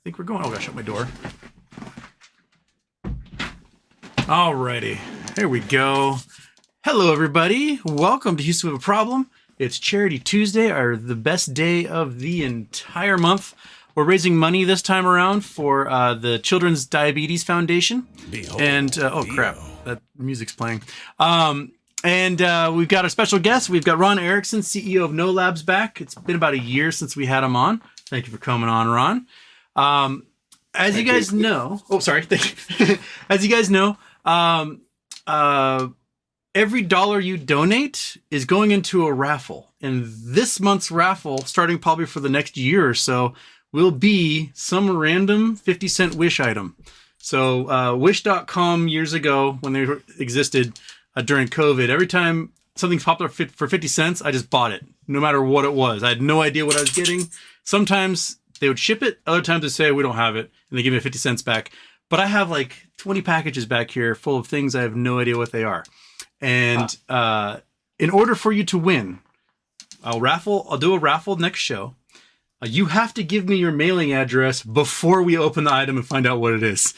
think we're going. Oh, I gotta shut my door. Alrighty, here we go. Hello, everybody. Welcome to Houston with a Problem. It's Charity Tuesday, or the best day of the entire month. We're raising money this time around for the Children's Diabetes Foundation. And oh crap, that music's playing. And we've got a special guest. We've got Ron Erickson, CEO of No Labs, back. It's been about a year since we had him on. Thank you for coming on, Ron. As you guys know, as you guys know, every dollar you donate is going into a raffle. And this month's raffle, starting probably for the next year or so, will be some random 50-cent Wish item. So Wish.com years ago, when they existed during COVID, every time something popped up for 50 cents, I just bought it, no matter what it was. I had no idea what I was getting. Sometimes they would ship it. Other times they say, we don't have it. And they give me 50 cents back. But I have like 20 packages back here full of things I have no idea what they are. And in order for you to win, I'll do a raffle next show. You have to give me your mailing address before we open the item and find out what it is.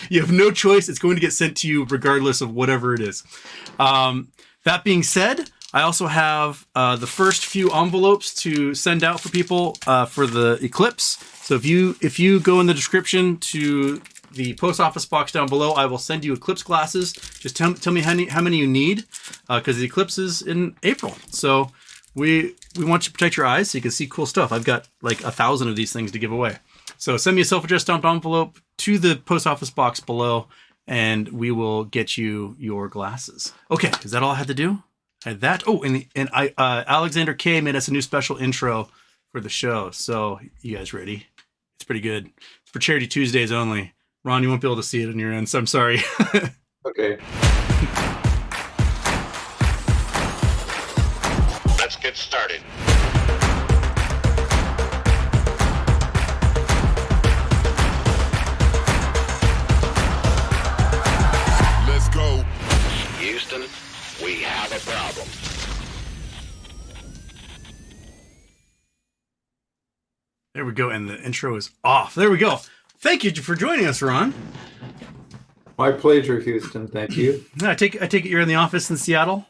You have no choice. It's going to get sent to you regardless of whatever it is. That being said, I also have the first few envelopes to send out for people for the Eclipse. So if you go in the description to the post office box down below, I will send you Eclipse glasses. Just tell me how many you need, because the Eclipse is in April. So we want you to protect your eyes so you can see cool stuff. I've got like 1,000 of these things to give away. So send me a self-addressed stamped envelope to the post office box below, and we will get you your glasses. Okay, is that all I had to do? I had that. Oh, and Alexander K made us a new special intro for the show. So you guys ready? It's pretty good. It's for Charity Tuesdays only. Ron, you won't be able to see it on your end, so I'm sorry. Okay. Let's get started. Let's go. Houston, we have a problem. There we go, and the intro is off. There we go. Thank you for joining us, Ron. My pleasure, Houston. Thank you. I take it you're in the office in Seattle?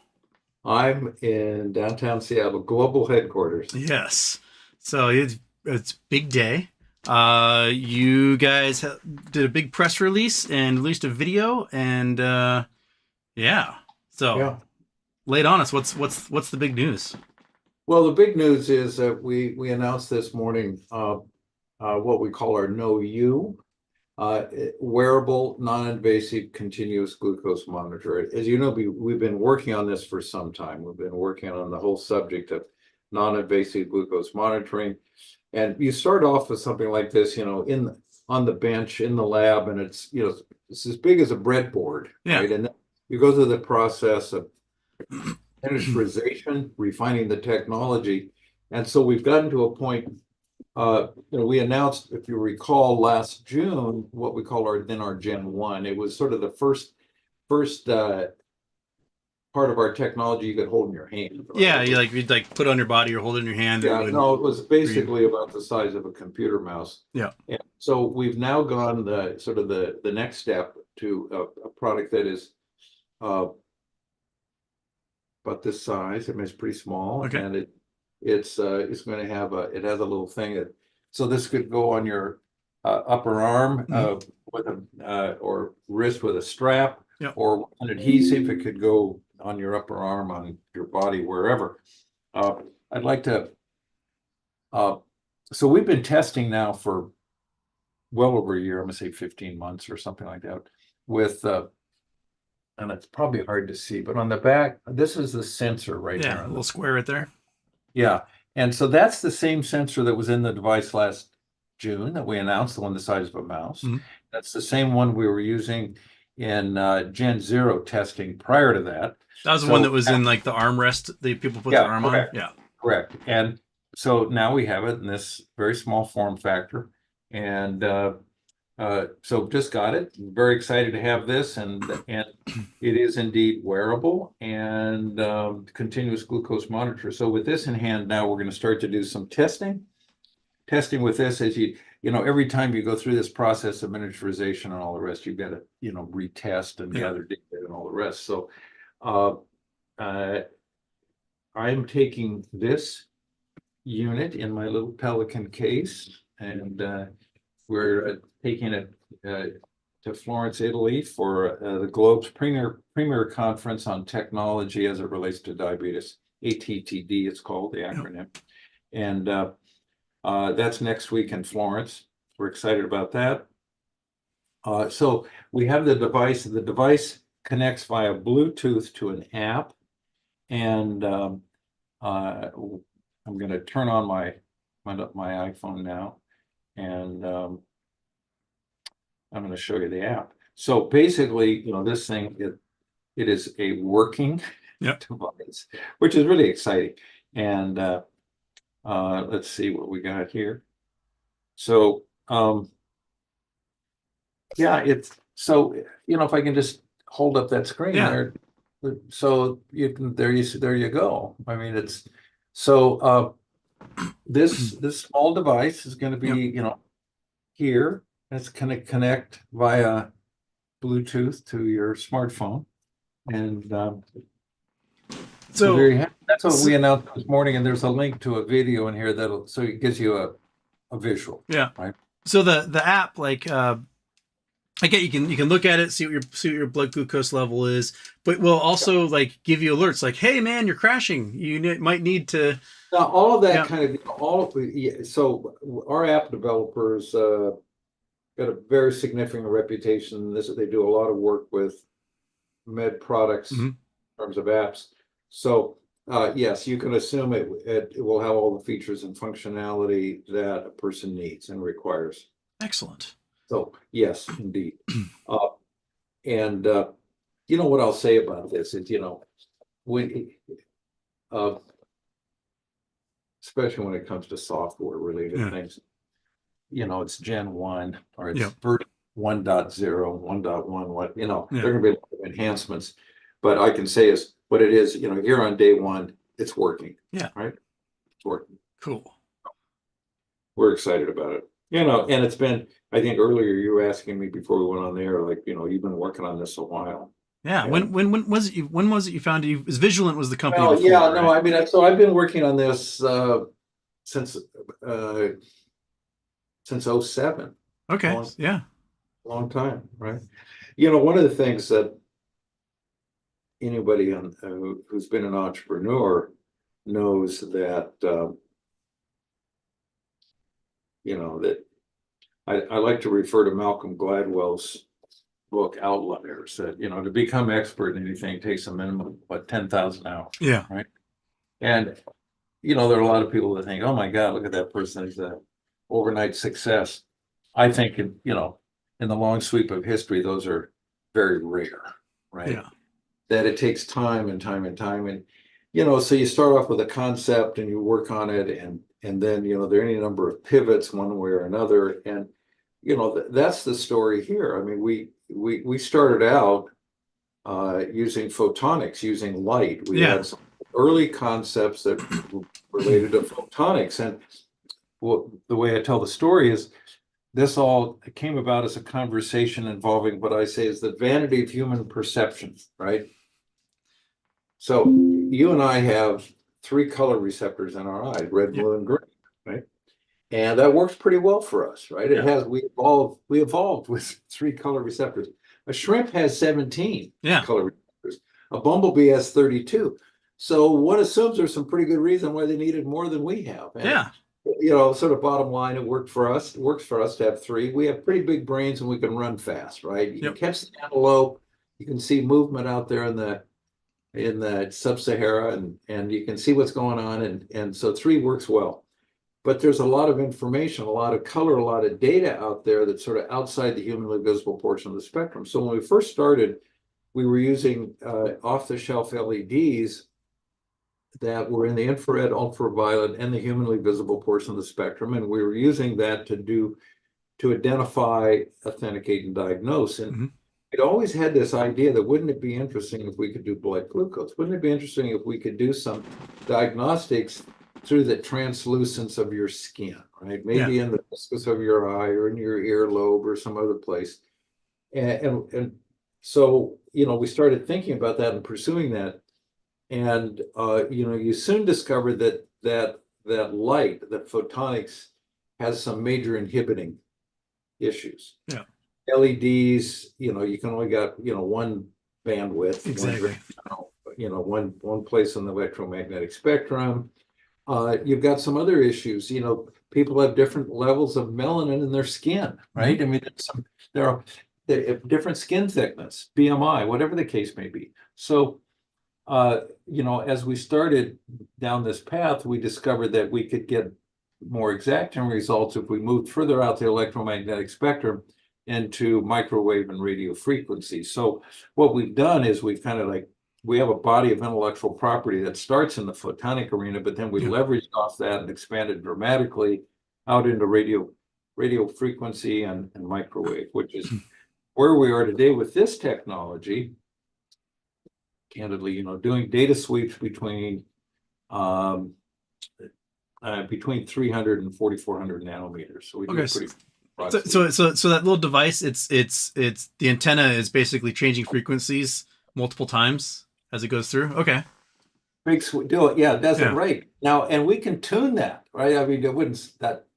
I'm in downtown Seattle, global headquarters. Yes. So it's big day. You guys did a big press release and released a video, and yeah. So Yeah. lay it on us. What's the big news? Well, the big news is that we announced this morning what we call our KnowU, wearable, non-invasive, continuous glucose monitor. As you know, we've been working on this for some time. We've been working on the whole subject of non-invasive glucose monitoring. And you start off with something like this, on the bench in the lab, and it's as big as a breadboard, Yeah. right? And then you go through the process of miniaturization, refining the technology. And so we've gotten to a point, we announced, if you recall, last June, what we call our Gen 1. It was sort of the first part of our technology you could hold in your hand. Right? Yeah, you'd put it on your body or hold it in your hand. Yeah, no, it was basically about the size of a computer mouse. Yeah. And so we've now gone the next step to a product that is about this size. I mean, it's pretty small. Okay. And it's going to have it has a little thing so this could go on your upper arm with or wrist with a strap. Yeah. Or an adhesive. It could go on your upper arm, on your body, wherever. I'd like to so we've been testing now for well over a year. I'm gonna say 15 months or something like that, with and it's probably hard to see, but on the back, this is the sensor right Yeah, here. a little square right there. Yeah. And so that's the same sensor that was in the device last June that we announced, the one the size of a mouse. Mm-hmm. That's the same one we were using in Gen 0 testing prior to that. That was the one that was in like the armrest that people put their arm correct. on. Yeah. Correct. And so now we have it in this very small form factor. And so just got it. Very excited to have this, and it is indeed wearable and continuous glucose monitor. So with this in hand, now we're going to start to do some testing with this. As every time you go through this process of miniaturization and all the rest, you've got to, retest and gather data and all the rest. So I'm taking this unit in my little Pelican case, and we're taking it to Florence, Italy for the Globe's premier conference on technology as it relates to diabetes. ATTD, it's called, the acronym. And that's next week in Florence. We're excited about that. So we have the device. The device connects via Bluetooth to an app. And I'm going to turn on my iPhone now. And I'm going to show you the app. So basically, this thing, it is a working device, which is really exciting. And let's see what we got here. So it's so if I can just hold up that screen there, so you can there you go. I mean, it's so this small device is going to be here. It's going to connect via Bluetooth to your smartphone, and so that's what we announced this morning. And there's a link to a video in here so it gives you a visual. Yeah. Right. So the app, like, I get you can look at it, see what your blood glucose level is, but will also like give you alerts like, hey man, you're crashing. You might need to. Now all of that kind of so our app developers got a very significant reputation. They do a lot of work with med products in terms of apps. So yes, you can assume it will have all the features and functionality that a person needs and requires. Excellent. So yes, indeed. And what I'll say about this is, when especially when it comes to software related things, it's Gen 1 or it's version 1.0, 1.1, what, there are going to be a lot of enhancements. But I can say is what it is, here on day one, it's working. Yeah. Right? It's working. Cool. We're excited about it. And it's been, I think earlier you were asking me before we went on there, like, you've been working on this a while. Yeah. When was it you found it? Because Vigilant was the company before, right? No, I mean, so I've been working on this since 07. Okay. Long time, right? One of the things that anybody who's been an entrepreneur knows that that I like to refer to Malcolm Gladwell's book Outliers, that to become expert in anything takes a minimum of 10,000 hours. Yeah. Right. And there are a lot of people that think, oh my God, look at that person, he's an overnight success. I think in the long sweep of history, those are very rare, right? Yeah. That it takes time and time and time. And so you start off with a concept and you work on it, and then there are any number of pivots one way or another. And that's the story here. I mean, we started out using photonics, using light. We had some early concepts that related to photonics. And the way I tell the story is this all came about as a conversation involving what I say is the vanity of human perception, right? So you and I have 3 color receptors in our eye, red, blue, and green, right? And that works pretty well for us, right? We evolved with 3 color receptors. A shrimp has 17 color receptors. A bumblebee has 32. So one assumes there's some pretty good reason why they needed more than we have. And, sort of bottom line, it worked for us. It works for us to have 3. We have pretty big brains and we can run fast, right? You can catch the antelope. You can see movement out there in the sub-Sahara, and you can see what's going on. And so 3 works well. But there's a lot of information, a lot of color, a lot of data out there that's sort of outside the humanly visible portion of the spectrum. So when we first started, we were using off-the-shelf LEDs that were in the infrared, ultraviolet, and the humanly visible portion of the spectrum. And we were using that to identify, authenticate, and diagnose. And it always had this idea that wouldn't it be interesting if we could do blood glucose? Wouldn't it be interesting if we could do some diagnostics through the translucence of your skin, right? Maybe in the viscous of your eye or in your earlobe or some other place. And so, we started thinking about that and pursuing that. And, you soon discover that light, that photonics has some major inhibiting issues. Yeah. LEDs, you can only got, one bandwidth. Exactly. One place on the electromagnetic spectrum. You've got some other issues. People have different levels of melanin in their skin, right? Mm-hmm. I mean, there are different skin thickness, BMI, whatever the case may be. So, as we started down this path, we discovered that we could get more exacting results if we moved further out the electromagnetic spectrum into microwave and radio frequencies. So what we've done is we have a body of intellectual property that starts in the photonic arena, but then we leveraged off that and expanded dramatically out into radio frequency and microwave, which is where we are today with this technology. Candidly, doing data sweeps between 300 and 4,400 nanometers. So we do pretty. So that little device, it's the antenna is basically changing frequencies multiple times as it goes through. Okay. Big do it. Yeah, that's it right. Now, and we can tune that, right? I mean, it wouldn't that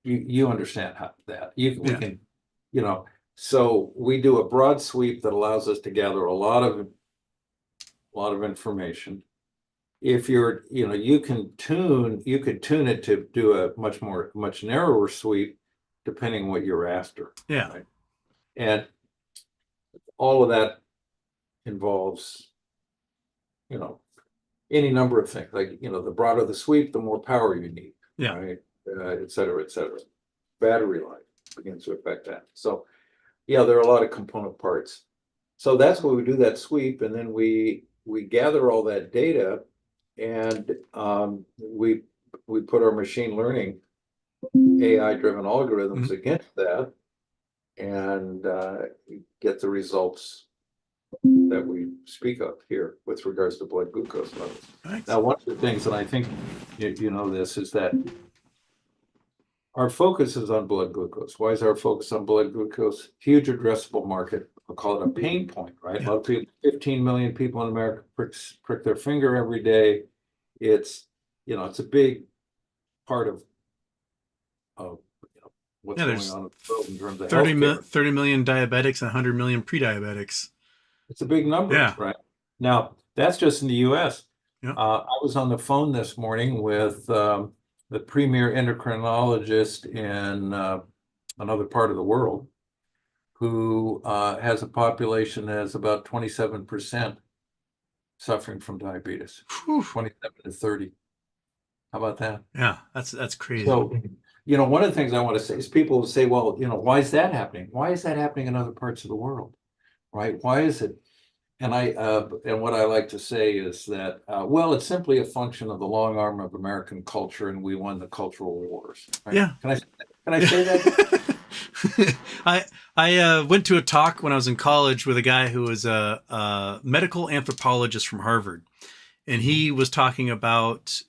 you understand how that we can, so we do a broad sweep that allows us to gather a lot of information. If you're, you could tune it to do a much narrower sweep, depending on what you're after. Yeah. Right? And all of that involves, any number of things, like, the broader the sweep, the more power you need. Yeah. Right. Et cetera, et cetera. Battery life begins to affect that. So, there are a lot of component parts. So that's why we do that sweep, and then we gather all that data, and we put our machine learning AI-driven algorithms against that, and get the results that we speak of here with regards to blood glucose levels. Thanks. Now, one of the things, and I think you know this, is that our focus is on blood glucose. Why is our focus on blood glucose? Huge addressable market. I'll call it a pain point, right? A lot of people, 15 million people in America prick their finger every day. It's, it's a big part of what's going on in the world in terms of 30 million diabetics and 100 million pre-diabetics. It's a big number, right? Now, that's just in the US. Yeah. I was on the phone this morning with the premier endocrinologist in another part of the world, who has a population that is about 27% suffering from diabetes. 27 to 30. How about that? Yeah, that's crazy. So, one of the things I want to say is people will say, well, why is that happening? Why is that happening in other parts of the world? Right? Why is it? And what I like to say is that, well, it's simply a function of the long arm of American culture, and we won the cultural wars. Right? Yeah. Can I say that? I went to a talk when I was in college with a guy who was a medical anthropologist from Harvard, and he was talking about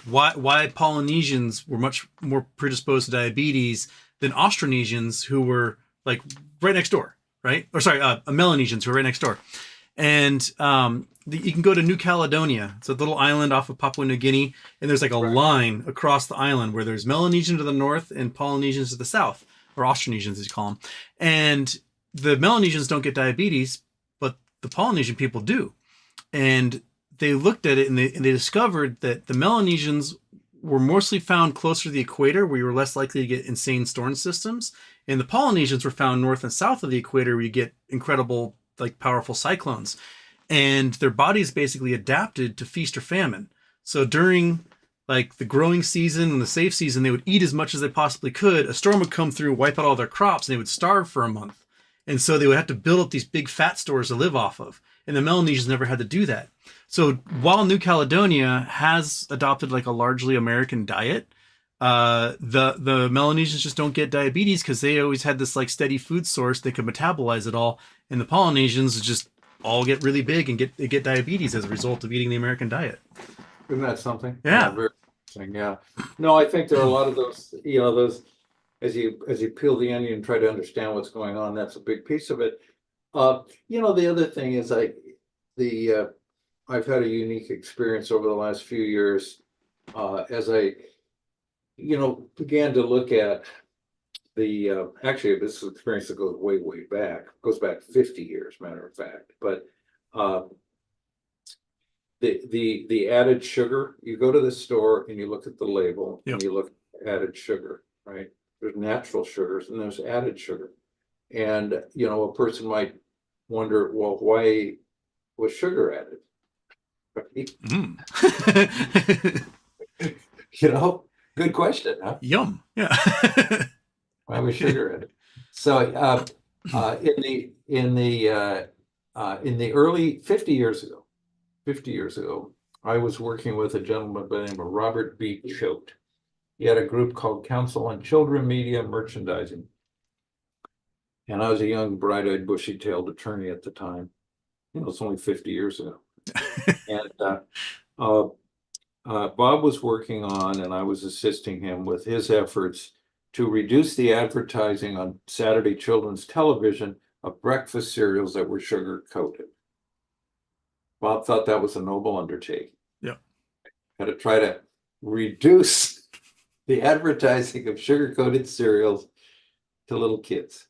why Polynesians were much more predisposed to diabetes than Austronesians, who were like right next door. Right? Or sorry, Melanesians who are right next door. And you can go to New Caledonia. It's a little island off of Papua New Guinea. And there's like a line across the island where there's Melanesians to the north and Polynesians to the south, or Austronesians as you call them. And the Melanesians don't get diabetes, but the Polynesian people do. And they looked at it and they discovered that the Melanesians were mostly found closer to the equator, where you were less likely to get insane storm systems. And the Polynesians were found north and south of the equator, where you get incredible, powerful cyclones. And their bodies basically adapted to feast or famine. So during the growing season and the safe season, they would eat as much as they possibly could. A storm would come through, wipe out all their crops, and they would starve for a month. And so they would have to build up these big fat stores to live off of. And the Melanesians never had to do that. So while New Caledonia has adopted a largely American diet, the Melanesians just don't get diabetes because they always had this steady food source. They could metabolize it all. And the Polynesians just all get really big and get diabetes as a result of eating the American diet. Isn't that something? Yeah. Very interesting. Yeah. No, I think there are a lot of those, those, as you peel the onion and try to understand what's going on, that's a big piece of it. The other thing is I've had a unique experience over the last few years, as I, began to look at actually, this is an experience that goes way, way back, goes back 50 years, matter of fact, but, the added sugar, you go to the store and you look at the label and you look at added sugar, right? There's natural sugars and there's added sugar. And, a person might wonder, well, why was sugar added? Good question, huh? Yum. Yeah. Why was sugar added? So, in the early 50 years ago, I was working with a gentleman by the name of Robert B. Choate. He had a group called Council on Children Media Merchandising. And I was a young, bright-eyed, bushy-tailed attorney at the time. It's only 50 years ago. And Bob was working on, and I was assisting him with his efforts to reduce the advertising on Saturday children's television of breakfast cereals that were sugar-coated. Bob thought that was a noble undertaking. Yeah. Had to try to reduce the advertising of sugar-coated cereals to little kids,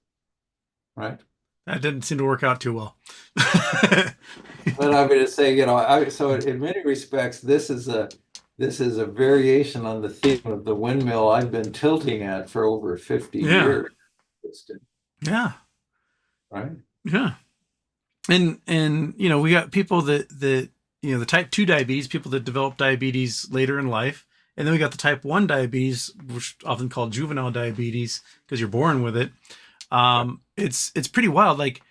right? That didn't seem to work out too well. But I'm going to say, so in many respects, this is a variation on the theme of the windmill I've been tilting at for over 50 years. Yeah. Right. Yeah. And we got people that the type 2 diabetes, people that develop diabetes later in life. And then we got the type 1 diabetes, which is often called juvenile diabetes because you're born with it. It's pretty wild. Like,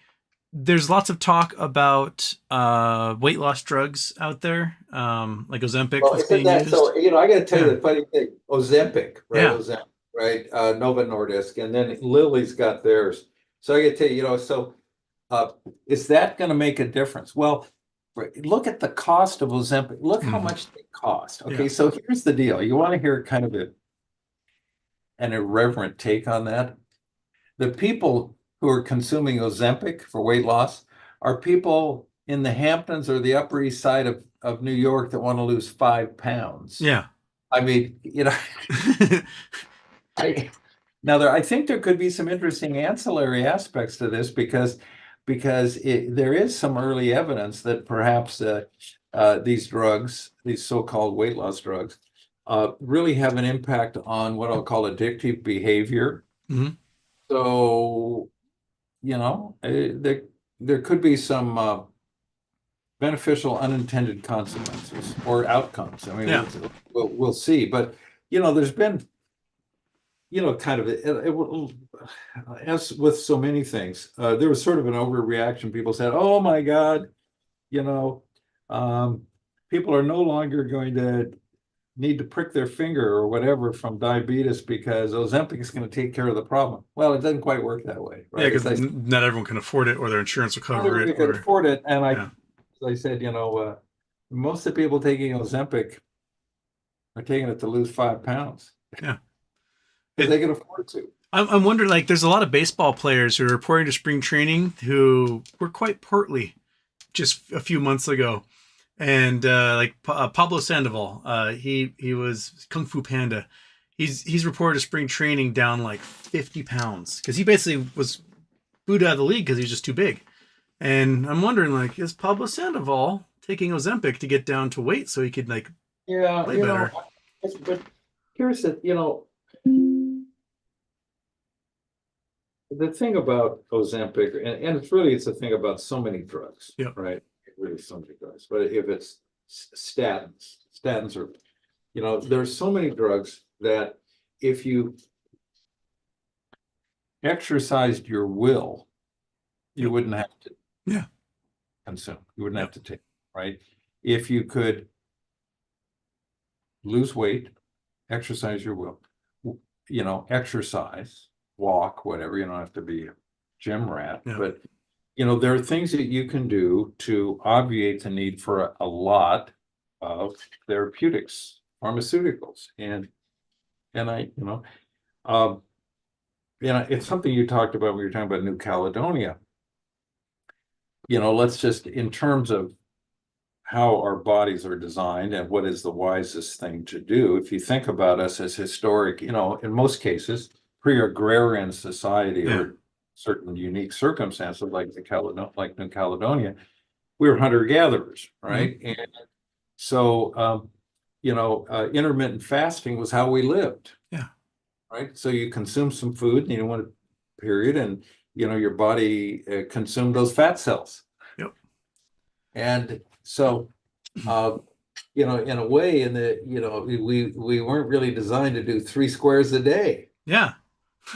there's lots of talk about weight loss drugs out there, like Ozempic that's being used. So, I got to tell you the funny thing, Ozempic, right? Yeah. Ozempic, right? Novo Nordisk, and then Lilly's got theirs. So I got to tell you, is that going to make a difference? Well, look at the cost of Ozempic. Look how much they cost. Okay, so here's the deal. You want to hear kind of an irreverent take on that? The people who are consuming Ozempic for weight loss are people in the Hamptons or the Upper East Side of New York that want to lose 5 pounds. Yeah. I mean, I think there could be some interesting ancillary aspects to this because there is some early evidence that perhaps these drugs, these so-called weight loss drugs, really have an impact on what I'll call addictive behavior. Mm-hmm. So, there could be some beneficial unintended consequences or outcomes. I mean, we'll see. But, there's been, kind of, as with so many things, there was sort of an overreaction. People said, oh, my God, people are no longer going to need to prick their finger or whatever from diabetes because Ozempic is going to take care of the problem. Well, it doesn't quite work that way, right? Yeah, because not everyone can afford it or their insurance will cover it. Can afford it. And as I said, most of the people taking Ozempic are taking it to lose 5 pounds. Yeah. Because they can afford to. I'm wondering, like, there's a lot of baseball players who are reporting to spring training who were quite portly just a few months ago. And Pablo Sandoval, he was Kung Fu Panda. He's reported to spring training down like 50 pounds because he basically was booed out of the league because he was just too big. And I'm wondering, like, is Pablo Sandoval taking Ozempic to get down to weight so he could play better? But here's the thing about Ozempic, and it's a thing about so many drugs, right? Really so many drugs, but if it's statins are, there's so many drugs that if you exercised your will, you wouldn't have to consume. You wouldn't have to take, right? If you could lose weight, exercise your will, exercise, walk, whatever. You don't have to be a gym rat, but there are things that you can do to obviate the need for a lot of therapeutics, pharmaceuticals, and um, it's something you talked about when you were talking about New Caledonia. Let's just, in terms of how our bodies are designed and what is the wisest thing to do, if you think about us as historic, in most cases, pre-agrarian society Yeah. or certain unique circumstances like New Caledonia, we were hunter-gatherers, right? And so, intermittent fasting was how we lived. Yeah. Right. So you consume some food and you want a period, and your body consumed those fat cells. Yep. And so, in a way, we weren't really designed to do 3 squares a day. Yeah.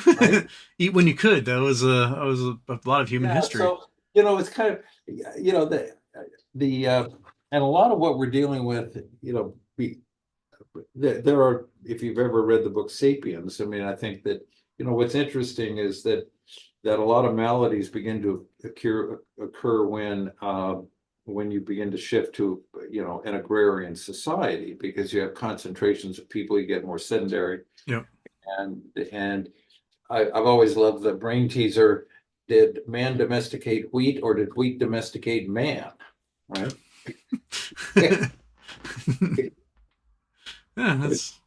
Right? Eat when you could. That was a lot of human history. So, it's kind of, the and a lot of what we're dealing with, there are, if you've ever read the book Sapiens, I mean, I think that, what's interesting is that a lot of maladies begin to occur when you begin to shift to, an agrarian society, because you have concentrations of people, you get more sedentary. Yep. And I've always loved the brain teaser. Did man domesticate wheat, or did wheat domesticate man? Right. Yeah, that's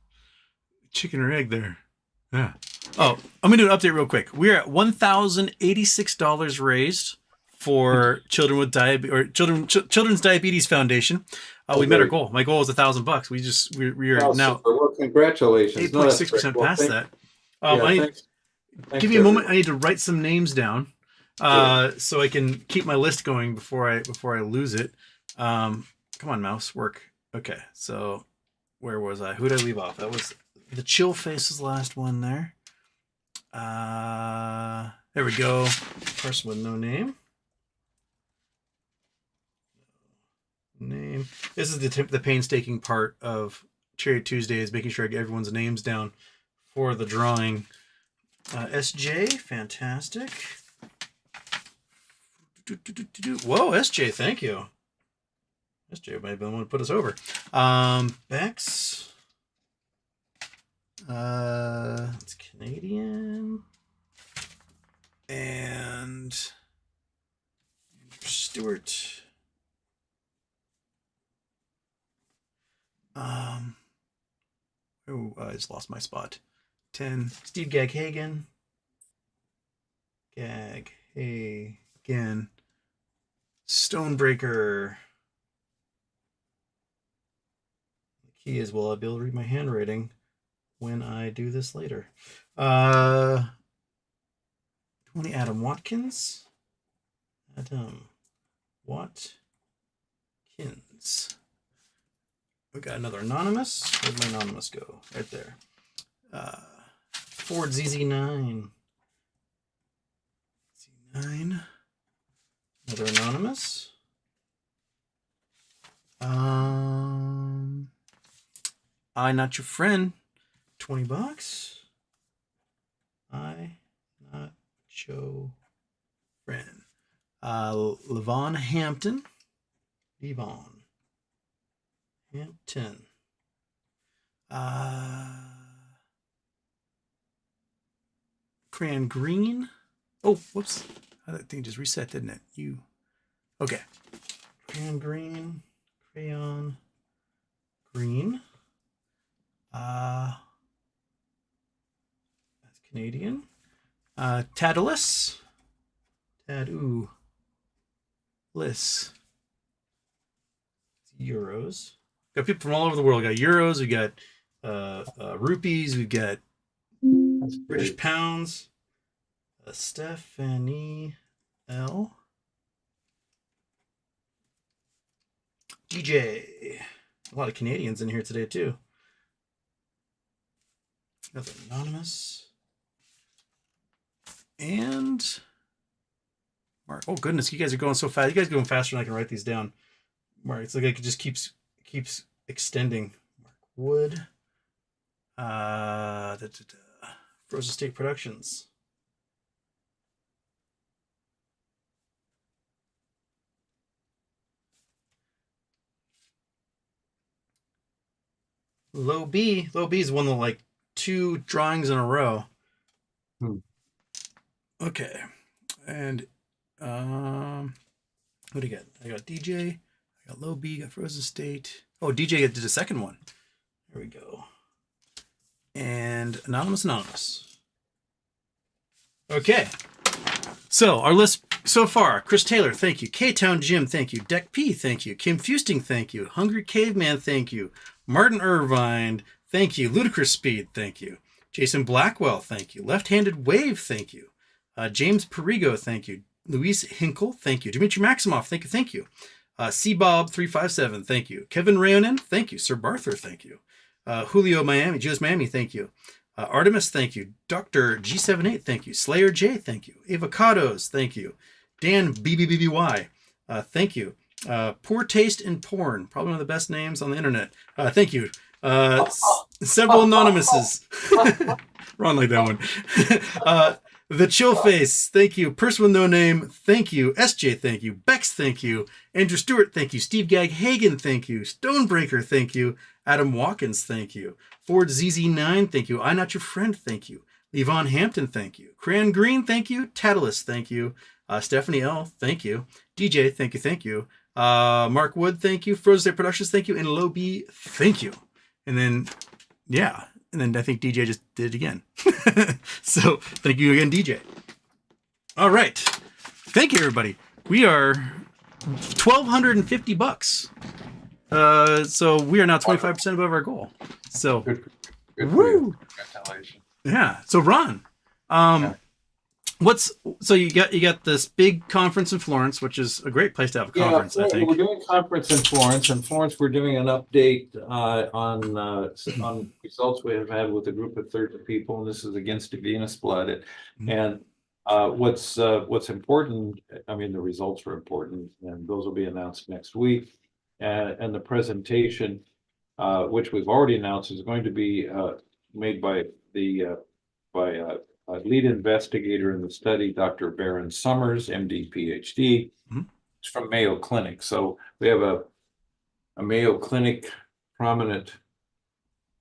chicken or egg there. Yeah. Oh, I'm gonna do an update real quick. We're at $1,086 raised for children with Children's Diabetes Foundation. We met our goal. My goal was $1,000. We are now. Well, congratulations. 8.6% past that. Give me a moment. I need to write some names down, so I can keep my list going before I lose it. Come on, mouse, work. Okay, so where was I? Who did I leave off? That was the chill face's last one there. There we go. Person with no name. Name. This is the painstaking part of Cherry Tuesday, is making sure I get everyone's names down for the drawing. SJ, fantastic. Whoa, SJ, thank you. SJ might have been the one to put us over. Bex. It's Canadian. And Stewart. I just lost my spot. 10. Steve Gaghagen. Stonebreaker. The key is, will I be able to read my handwriting when I do this later? 20 Adam Watkins. Adam Watkins. We got another anonymous. Where'd my anonymous go? Right there. Ford ZZ9. Z9. Another anonymous. I Not Your Friend. $20. I Not Your Friend. Levon Hampton. Crayon Green. Oh, whoops. That thing just reset, didn't it? Okay. Crayon Green. That's Canadian. Tadalus. Liss. Euros. Got people from all over the world. We got euros. We got rupees. We got British pounds. Stephanie L. DJ. A lot of Canadians in here today too. Another anonymous. And Mark. Oh goodness, you guys are going so fast. You guys are going faster than I can write these down. Mark, it's like it just keeps extending. Mark Wood. Frozen State Productions. Low B is one of the like 2 drawings in a row. Okay, and what do you get? I got DJ, I got Low B, got Frozen State. Oh, DJ did a second one. There we go. And Anonymous. Okay. So our list so far: Chris Taylor, thank you. K-Town Jim, thank you. Deck P, thank you. Kim Fusting, thank you. Hungry Caveman, thank you. Martin Irvine, thank you. Ludicrous Speed, thank you. Jason Blackwell, thank you. Left-Handed Wave, thank you. James Perigo, thank you. Luis Hinkle, thank you. Dimitri Maximoff, thank you. CBob357, thank you. Kevin Rayonen, thank you. Sir Barther, thank you. Julio Miami, Juice Miami, thank you. Artemis, thank you. Dr. G78, thank you. Slayer J, thank you. Avocados, thank you. Dan BBBBY, thank you. Poor Taste in Porn, probably one of the best names on the internet. Thank you. Several anonymouses. Wrong like that one. The Chill Face, thank you. Person with no name, thank you. SJ, thank you. Bex, thank you. Andrew Stewart, thank you. Steve Gag Hagen, thank you. Stonebreaker, thank you. Adam Watkins, thank you. Ford ZZ9, thank you. I Not Your Friend, thank you. Levon Hampton, thank you. Cran Green, thank you. Tatalus, thank you. Stephanie L, thank you. DJ, thank you. Mark Wood, thank you. Frozen State Productions, thank you. And Low B, thank you. And then, yeah. And then I think DJ just did it again. So thank you again, DJ. All right. Thank you, everybody. We are $1,250. So we are now 25% above our goal. So, Good for woo! you. Congratulations. Yeah. So Ron, so you got this big conference in Florence, which is a great place to have a conference, I think. We're doing a conference in Florence. In Florence, we're doing an update on results we have had with a group of 30 people, and this is against venous blood. And what's important, I mean, the results are important, and those will be announced next week. And the presentation, which we've already announced, is going to be made by a lead investigator in the study, Dr. Baron Summers, MD, PhD. It's from Mayo Clinic. So we have a Mayo Clinic prominent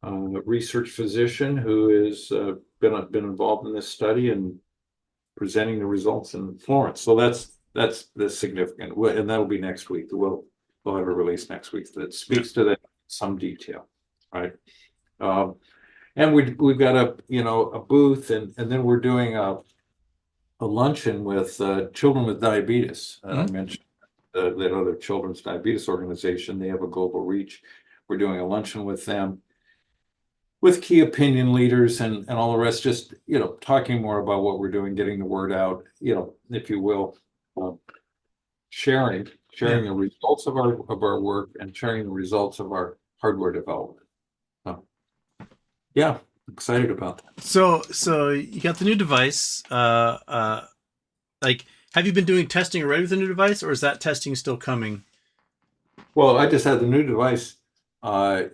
research physician who has been involved in this study and presenting the results in Florence. So that's significant, and that'll be next week. We'll have a release next week that speaks to that in some detail, right? And we've got a booth, and then we're doing a luncheon with children with diabetes. I mentioned that other children's diabetes organization. They have a global reach. We're doing a luncheon with them, with key opinion leaders and all the rest. Just talking more about what we're doing, getting the word out. If you will, sharing the results of our work and sharing the results of our hardware development. Yeah, excited about that. So you got the new device. Have you been doing testing already with the new device, or is that testing still coming? Well, I just had the new device. I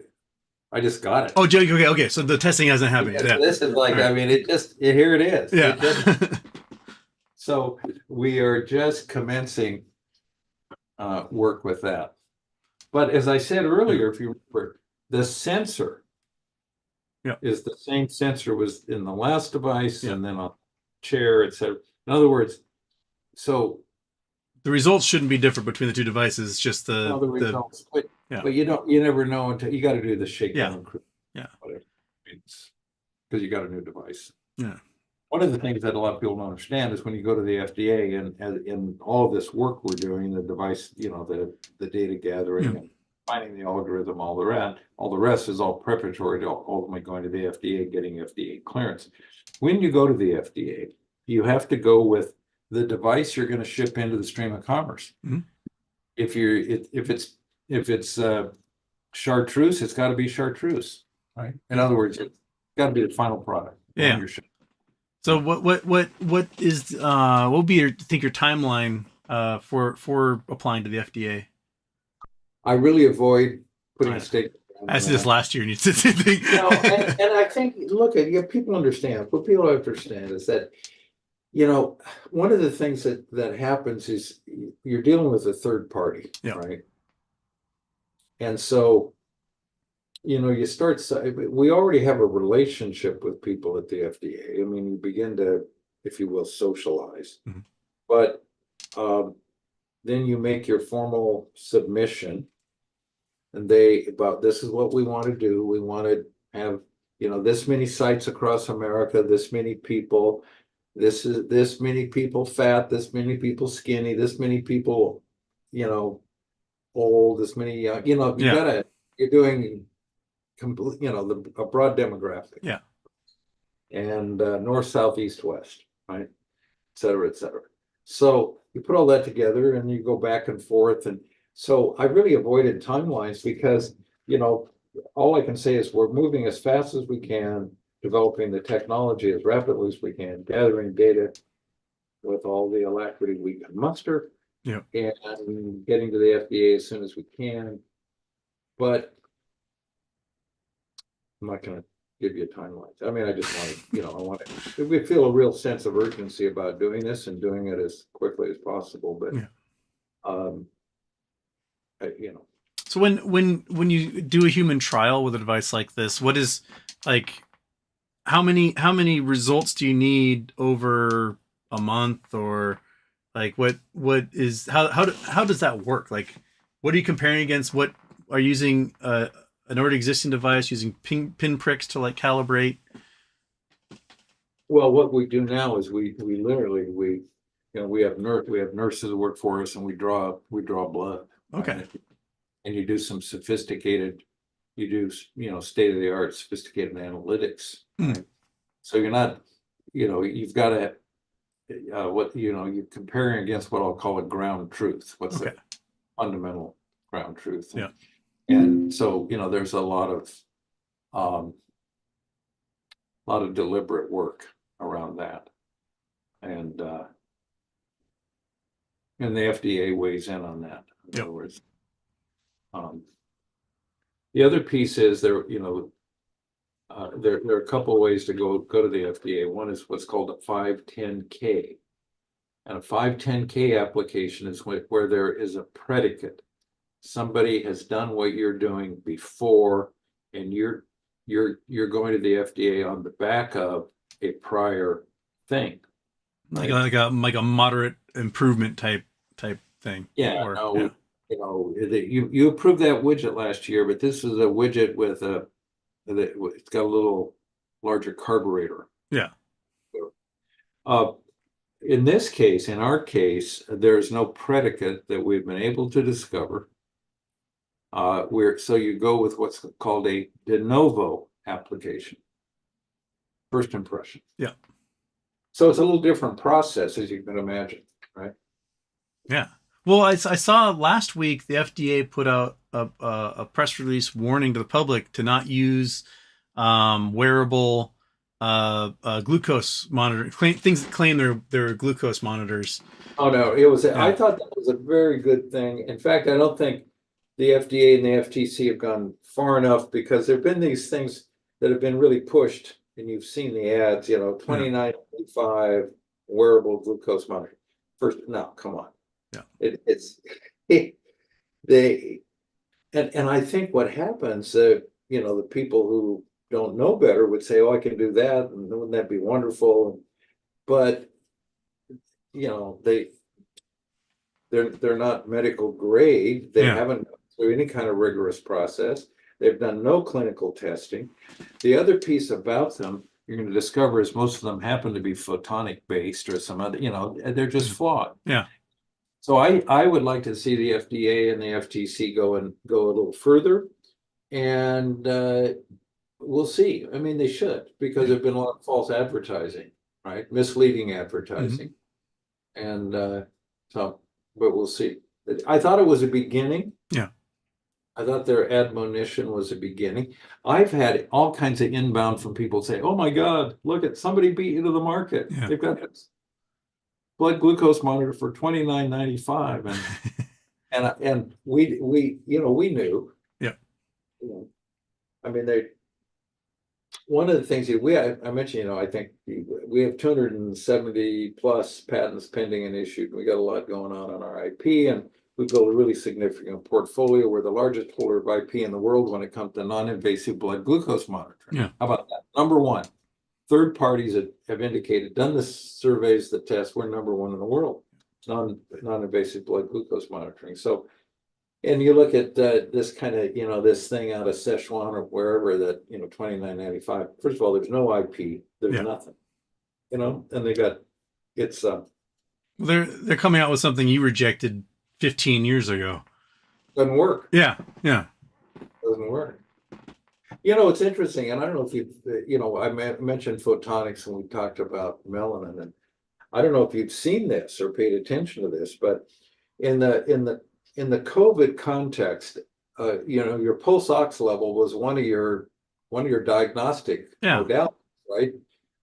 just got it. Oh, okay. So the testing hasn't happened yet. Yeah. This is like, right. I mean, here it is. Yeah. So we are just commencing work with that. But as I said earlier, if you remember, the sensor is the same sensor was in the last device and then on chair, etc. In other words, so the results shouldn't be different between the two devices. It's just the results. But you never know until you got to do the shakedown. Whatever. Because you got a new device. Yeah. One of the things that a lot of people don't understand is when you go to the FDA and in all of this work we're doing, the device, the data gathering and finding the algorithm, all the rest is all preparatory to ultimately going to the FDA, getting FDA clearance. When you go to the FDA, you have to go with the device you're going to ship into the stream of commerce. Mm-hmm. If it's chartreuse, it's got to be chartreuse, right? In other words, it's got to be the final product. Yeah. So what would be your timeline for applying to the FDA? I really avoid putting a stake. I said this last year, and you said the same thing. And I think, people understand. What people understand is that, one of the things that happens is you're dealing with a third party, right? And so you start, we already have a relationship with people at the FDA. I mean, you begin to, if you will, socialize. Mhm. But then you make your formal submission, and about this is what we want to do. We want to have, this many sites across America, this many people, this many people fat, this many people skinny, this many people, old, this many young, Yeah. you're doing complete, a broad demographic. Yeah. And north, south, east, west, right? Et cetera, et cetera. So you put all that together and you go back and forth. And so I really avoided timelines because, all I can say is we're moving as fast as we can, developing the technology as rapidly as we can, gathering data with all the alacrity we can muster. Yeah. And getting to the FDA as soon as we can. But I'm not going to give you a timeline. I mean, I just want to, we feel a real sense of urgency about doing this and doing it as quickly as possible. But, So when you do a human trial with a device like this, what is like, how many results do you need over a month, or like how does that work? Like, what are you comparing against? What are you using an already existing device, using pin pricks to like calibrate? well, what we do now is we literally, we have nurses who work for us and we draw blood. Okay. Right? And you do some sophisticated, state-of-the-art sophisticated analytics. Right? So you're not, you've got to, you're comparing against what I'll call a ground truth. What's the fundamental ground truth? Yeah. And so, there's a lot of deliberate work around that. And the FDA weighs in on that. In other words, the other piece is there are a couple of ways to go to the FDA. One is what's called a 510K. And a 510K application is where there is a predicate. Somebody has done what you're doing before, and you're going to the FDA on the back of a prior thing. Right? Like a moderate improvement type thing. Yeah. You approved that widget last year, but this is a widget with it's got a little larger carburetor. Yeah. In this case, in our case, there's no predicate that we've been able to discover. So you go with what's called a de novo application. First impression. Yeah. So it's a little different process, as you can imagine, right? Yeah. Well, I saw last week the FDA put out a press release warning to the public to not use wearable glucose monitor things that claim they're glucose monitors. Oh no, it was. I thought that was a very good thing. In fact, I don't think the FDA and the FTC have gone far enough, because there've been these things that have been really pushed, and you've seen the ads. $29.95 wearable glucose monitor. First, no, come on. Yeah, and I think what happens, the people who don't know better would say, "Oh, I can do that, and wouldn't that be wonderful?" But they're not medical grade. They haven't gone through any kind of rigorous process. They've done no clinical testing. The other piece about them you're going to discover is most of them happen to be photonic based or some other. They're just flawed. Yeah. So I would like to see the FDA and the FTC go a little further, and we'll see. I mean, they should, because there've been a lot of false advertising, right? Misleading advertising, and but we'll see. I thought it was a beginning. Yeah. I thought their admonition was a beginning. I've had all kinds of inbound from people say, "Oh my God, look at somebody beat you to the market. Yeah. They've got this blood glucose monitor for $29.95," and we knew. Yeah. I mean, one of the things that I mentioned, I think we have 270 plus patents pending and issued. We got a lot going on our IP, and we built a really significant portfolio. We're the largest holder of IP in the world when it comes to non-invasive blood glucose monitoring. Yeah. How about that? Number one, third parties have indicated, done the surveys, the tests, we're number one in the world, non-invasive blood glucose monitoring. So, and you look at this kind of, this thing out of Szechuan or wherever that, $29.95. First of all, there's no IP, there's nothing, and they got, it's, They're coming out with something you rejected 15 years ago. doesn't work. Yeah. Doesn't work. It's interesting, and I don't know if I mentioned photonics and we talked about melanin, and I don't know if you've seen this or paid attention to this, but in the COVID context, your pulse ox level was one of your diagnostic modalities, right?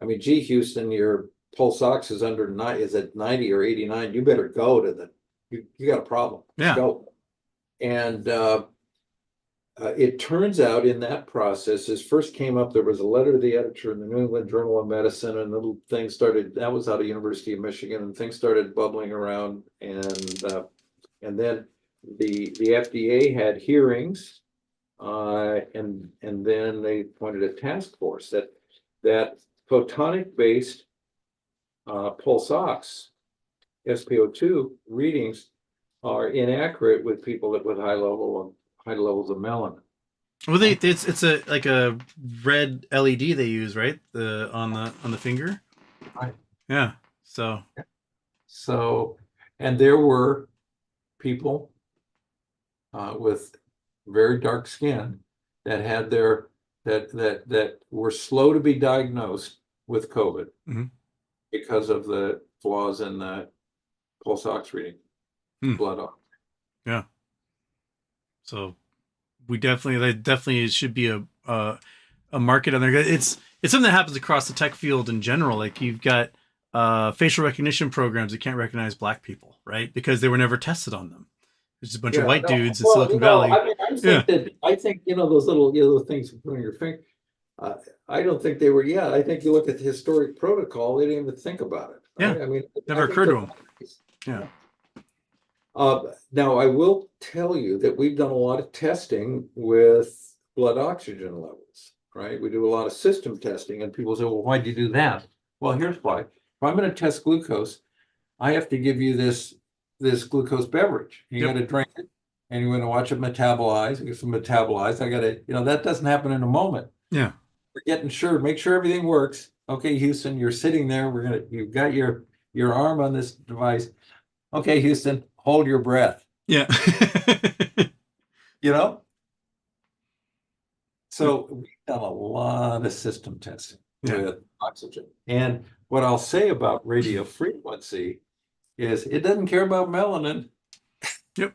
I mean, gee, Houston, your pulse ox is is at 90 or 89. You better go to you got a problem. Let's go. And it turns out in that process, this first came up, there was a letter to the editor in the New England Journal of Medicine, and little things started, that was out of University of Michigan, and things started bubbling around, and then the FDA had hearings, and then they appointed a task force that photonic based pulse ox SpO2 readings are inaccurate with people with high levels of melanin. Well, it's a red LED they use, right? On the finger. Right. Yeah. So, and there were people with very dark skin that had that were slow to be diagnosed with COVID because of the flaws in the pulse ox reading, blood ox. Yeah. So there definitely should be a market on there. It's something that happens across the tech field in general. Like you've got facial recognition programs that can't recognize black people, right? Because they were never tested on them. It's just a bunch of white dudes in Silicon Valley. I think those little things you put on your finger. I don't think they were. Yeah, I think you look at the historic protocol; they didn't even think about it. Yeah, right? I mean, never occurred to them. Yeah. Now I will tell you that we've done a lot of testing with blood oxygen levels. Right? We do a lot of system testing, and people say, "Well, why do you do that?" Well, here's why. If I'm going to test glucose, I have to give you this glucose beverage. You got to drink it, and you're going to watch it metabolize. If it's metabolized, I got to, that doesn't happen in a moment. Yeah. We're getting sure, make sure everything works. Okay, Houston, you're sitting there. You've got your arm on this device. Okay, Houston, hold your breath. Yeah. So we've done a lot of system testing with oxygen. And what I'll say about radio frequency is it doesn't care about melanin. Yep.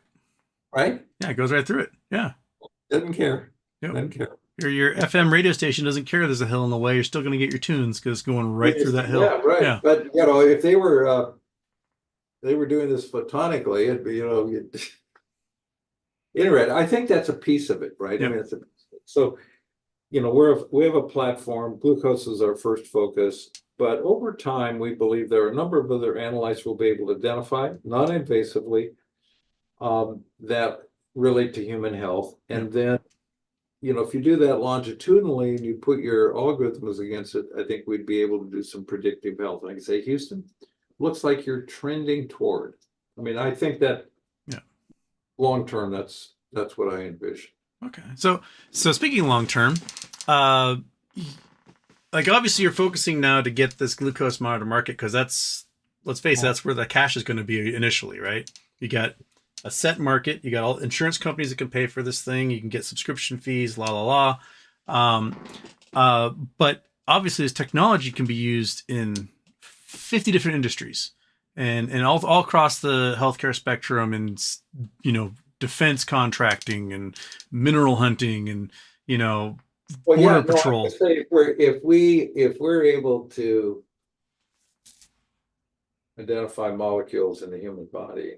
Right? Yeah, it goes right through it. Yeah. Doesn't care. Yep. Doesn't care. Your FM radio station doesn't care there's a hill in the way. You're still going to get your tunes because it's going right through that hill. Yeah, right. Yeah. But, if they were doing this photonically, it'd be, interesting. I think that's a piece of it, right? Yep. I mean, so, we have a platform. Glucose is our first focus. But over time, we believe there are a number of other analytes we'll be able to identify non-invasively that relate to human health. And then, if you do that longitudinally and you put your algorithms against it, I think we'd be able to do some predictive health. I can say, Houston, looks like you're trending toward. I mean, I think that long term, that's what I envision. Okay. So speaking long term, like obviously you're focusing now to get this glucose monitor market because let's face it, that's where the cash is going to be initially, right? You got a set market, you got all insurance companies that can pay for this thing, you can get subscription fees, la. But obviously this technology can be used in 50 different industries and all across the healthcare spectrum and, defense contracting and mineral hunting and, border patrol. Say if we're able to identify molecules in the human body,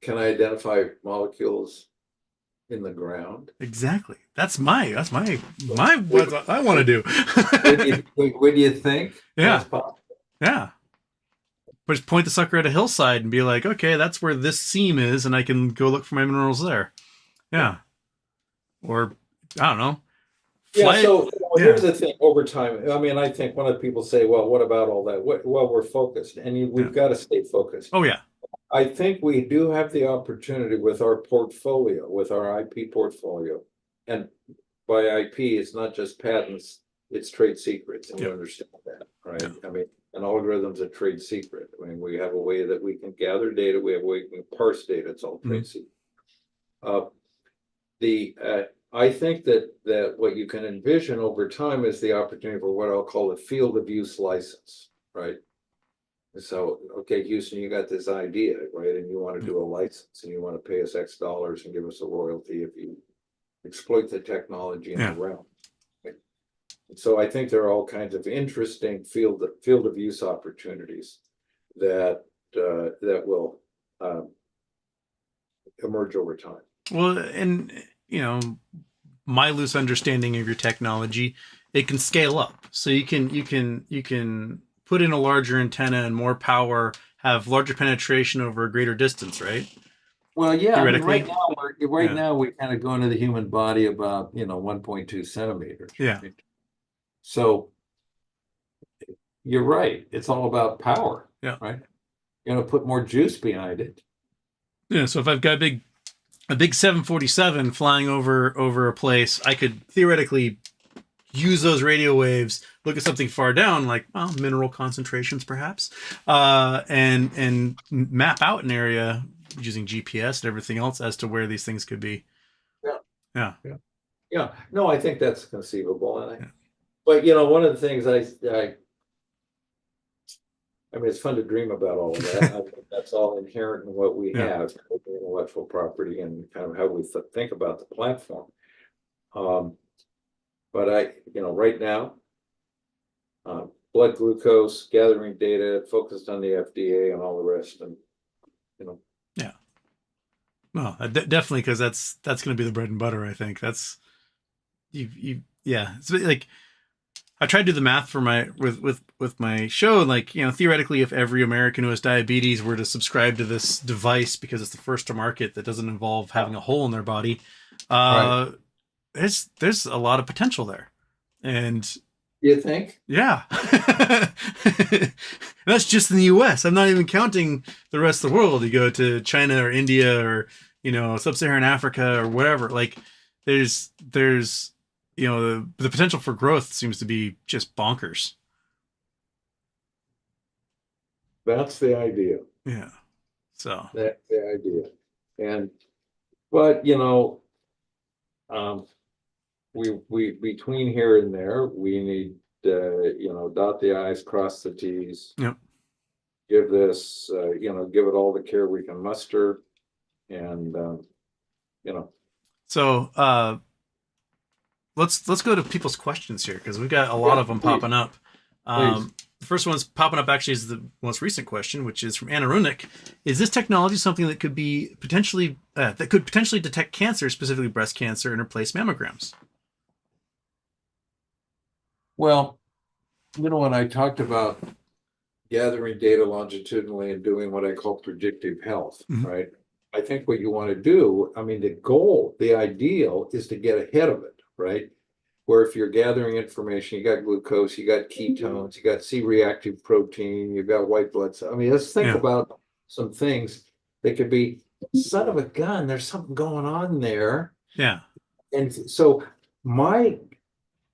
can I identify molecules in the ground? Exactly. That's my what I want to do. Would you think? Yeah. That's possible? Yeah. just point the sucker at a hillside and be like, okay, that's where this seam is, and I can go look for my minerals there. Yeah. Or I don't know. Yeah, so Yeah. here's the thing, over time, I mean, I think one of the people say, well, what about all that? Well, we're focused, and we've got to stay focused. Oh yeah. I think we do have the opportunity with our portfolio, with our IP portfolio. And by IP, it's not just patents, it's trade secrets, and you understand that, right? I mean, an algorithm's a trade secret. I mean, we have a way that we can gather data, we have a way we can parse data, it's all trade secret. I think that what you can envision over time is the opportunity for what I'll call a field of use license, right? So, okay, Houston, you got this idea, right? And you want to do a license, and you want to pay us X dollars and give us a royalty if you exploit the technology in the realm. Right? So I think there are all kinds of interesting field of use opportunities that will emerge over time. Well, and my loose understanding of your technology, it can scale up. So you can put in a larger antenna and more power, have larger penetration over a greater distance, right? Well, yeah, I mean, Theoretically. now we kind of go into the human body about 1.2 centimeters. Yeah. Right? So you're right. It's all about power. Yeah. Right. You're gonna put more juice behind it. Yeah. So if I've got a big 747 flying over a place, I could theoretically use those radio waves, look at something far down, like mineral concentrations, perhaps, and map out an area using GPS and everything else as to where these things could be. Yeah. No, I think that's conceivable, but one of the things I mean, it's fun to dream about all of that. I think that's all inherent in what we have, intellectual property, and kind of how we think about the platform. But right now, blood glucose, gathering data, focused on the FDA and all the rest, and Yeah. No, definitely, because that's going to be the bread and butter. I think that's It's like I tried to do the math for my with my show. Like, theoretically, if every American who has diabetes were to subscribe to this device because it's the first to market that doesn't involve having a hole in their body, there's a lot of potential there. And you think? Yeah. That's just in the US. I'm not even counting the rest of the world. You go to China or India or, sub-Saharan Africa or whatever. Like there's the potential for growth seems to be just bonkers. That's the idea. Yeah. So that's the idea. But we between here and there, we need dot the I's, cross the T's. Yep. Give this, give it all the care we can muster, and So let's go to people's questions here, because we've got a lot of them popping up. The first one's popping up actually is the most recent question, which is from Anna Runick. Is this technology something that could be potentially detect cancer, specifically breast cancer, and replace mammograms? Well, when I talked about gathering data longitudinally and doing what I call predictive health, right? I think what you want to do, I mean, the ideal is to get ahead of it, right? Where if you're gathering information, you got glucose, you got ketones, you got C-reactive protein, you got white blood cells. I mean, let's think about some things that could be, son of a gun, there's something going on there. Yeah. And so my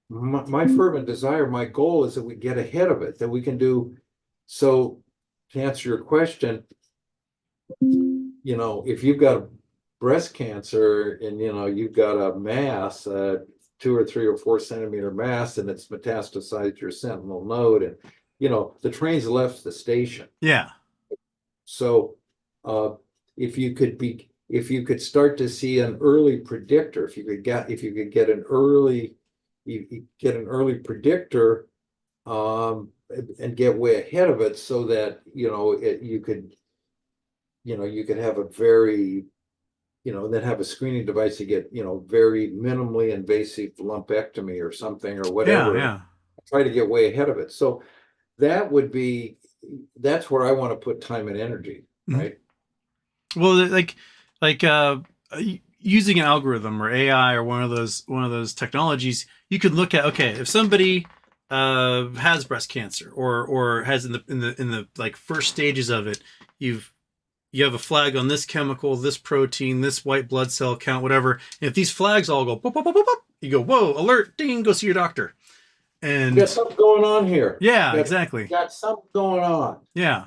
fervent desire, my goal is that we get ahead of it, that we can do. So to answer your question, if you've got breast cancer and, you've got a mass, 2 or 3 or 4 centimeter mass, and it's metastasized your sentinel node, and, the train's left the station. Yeah. So if you could start to see an early predictor, if you could get an early predictor, and get way ahead of it, so that you could have a very then have a screening device to get very minimally invasive lumpectomy or something or whatever. Yeah. Try to get way ahead of it. So that would be that's where I want to put time and energy, right? Well, using an algorithm or AI or one of those technologies, you could look at, okay, if somebody has breast cancer or has in the like first stages of it, you have a flag on this chemical, this protein, this white blood cell count, whatever. And if these flags all go boop, boop, boop, boop, boop, you go, whoa, alert, ding, go see your doctor. And You got something going on here. yeah, exactly. You got something going on. Yeah.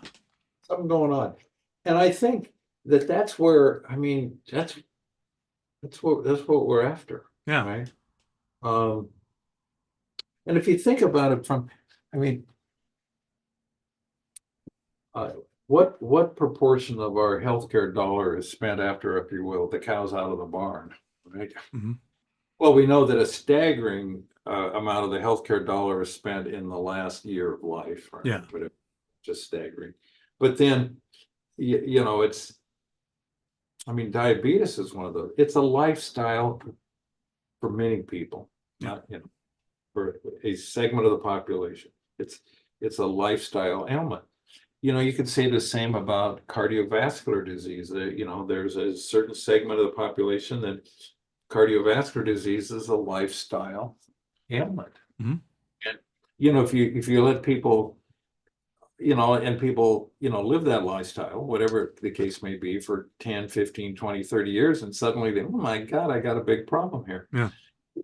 Something going on. And I think that's where, I mean, that's what we're after. Yeah. Right. And if you think about it I mean, what proportion of our healthcare dollar is spent after, if you will, the cow's out of the barn, right? Mm-hmm. Well, we know that a staggering amount of the healthcare dollar is spent in the last year of life, right? Yeah. But it's just staggering. But then, you know, I mean, diabetes is one of those. It's a lifestyle for many people, not, you know, for a segment of the population. It's a lifestyle ailment. You know, you could say the same about cardiovascular disease. You know, there's a certain segment of the population that cardiovascular disease is a lifestyle ailment. Mm-hmm. And, you know, if you let people, you know, and people, you know, live that lifestyle, whatever the case may be, for 10, 15, 20, 30 years, and suddenly they, oh my God, I got a big problem here. Yeah.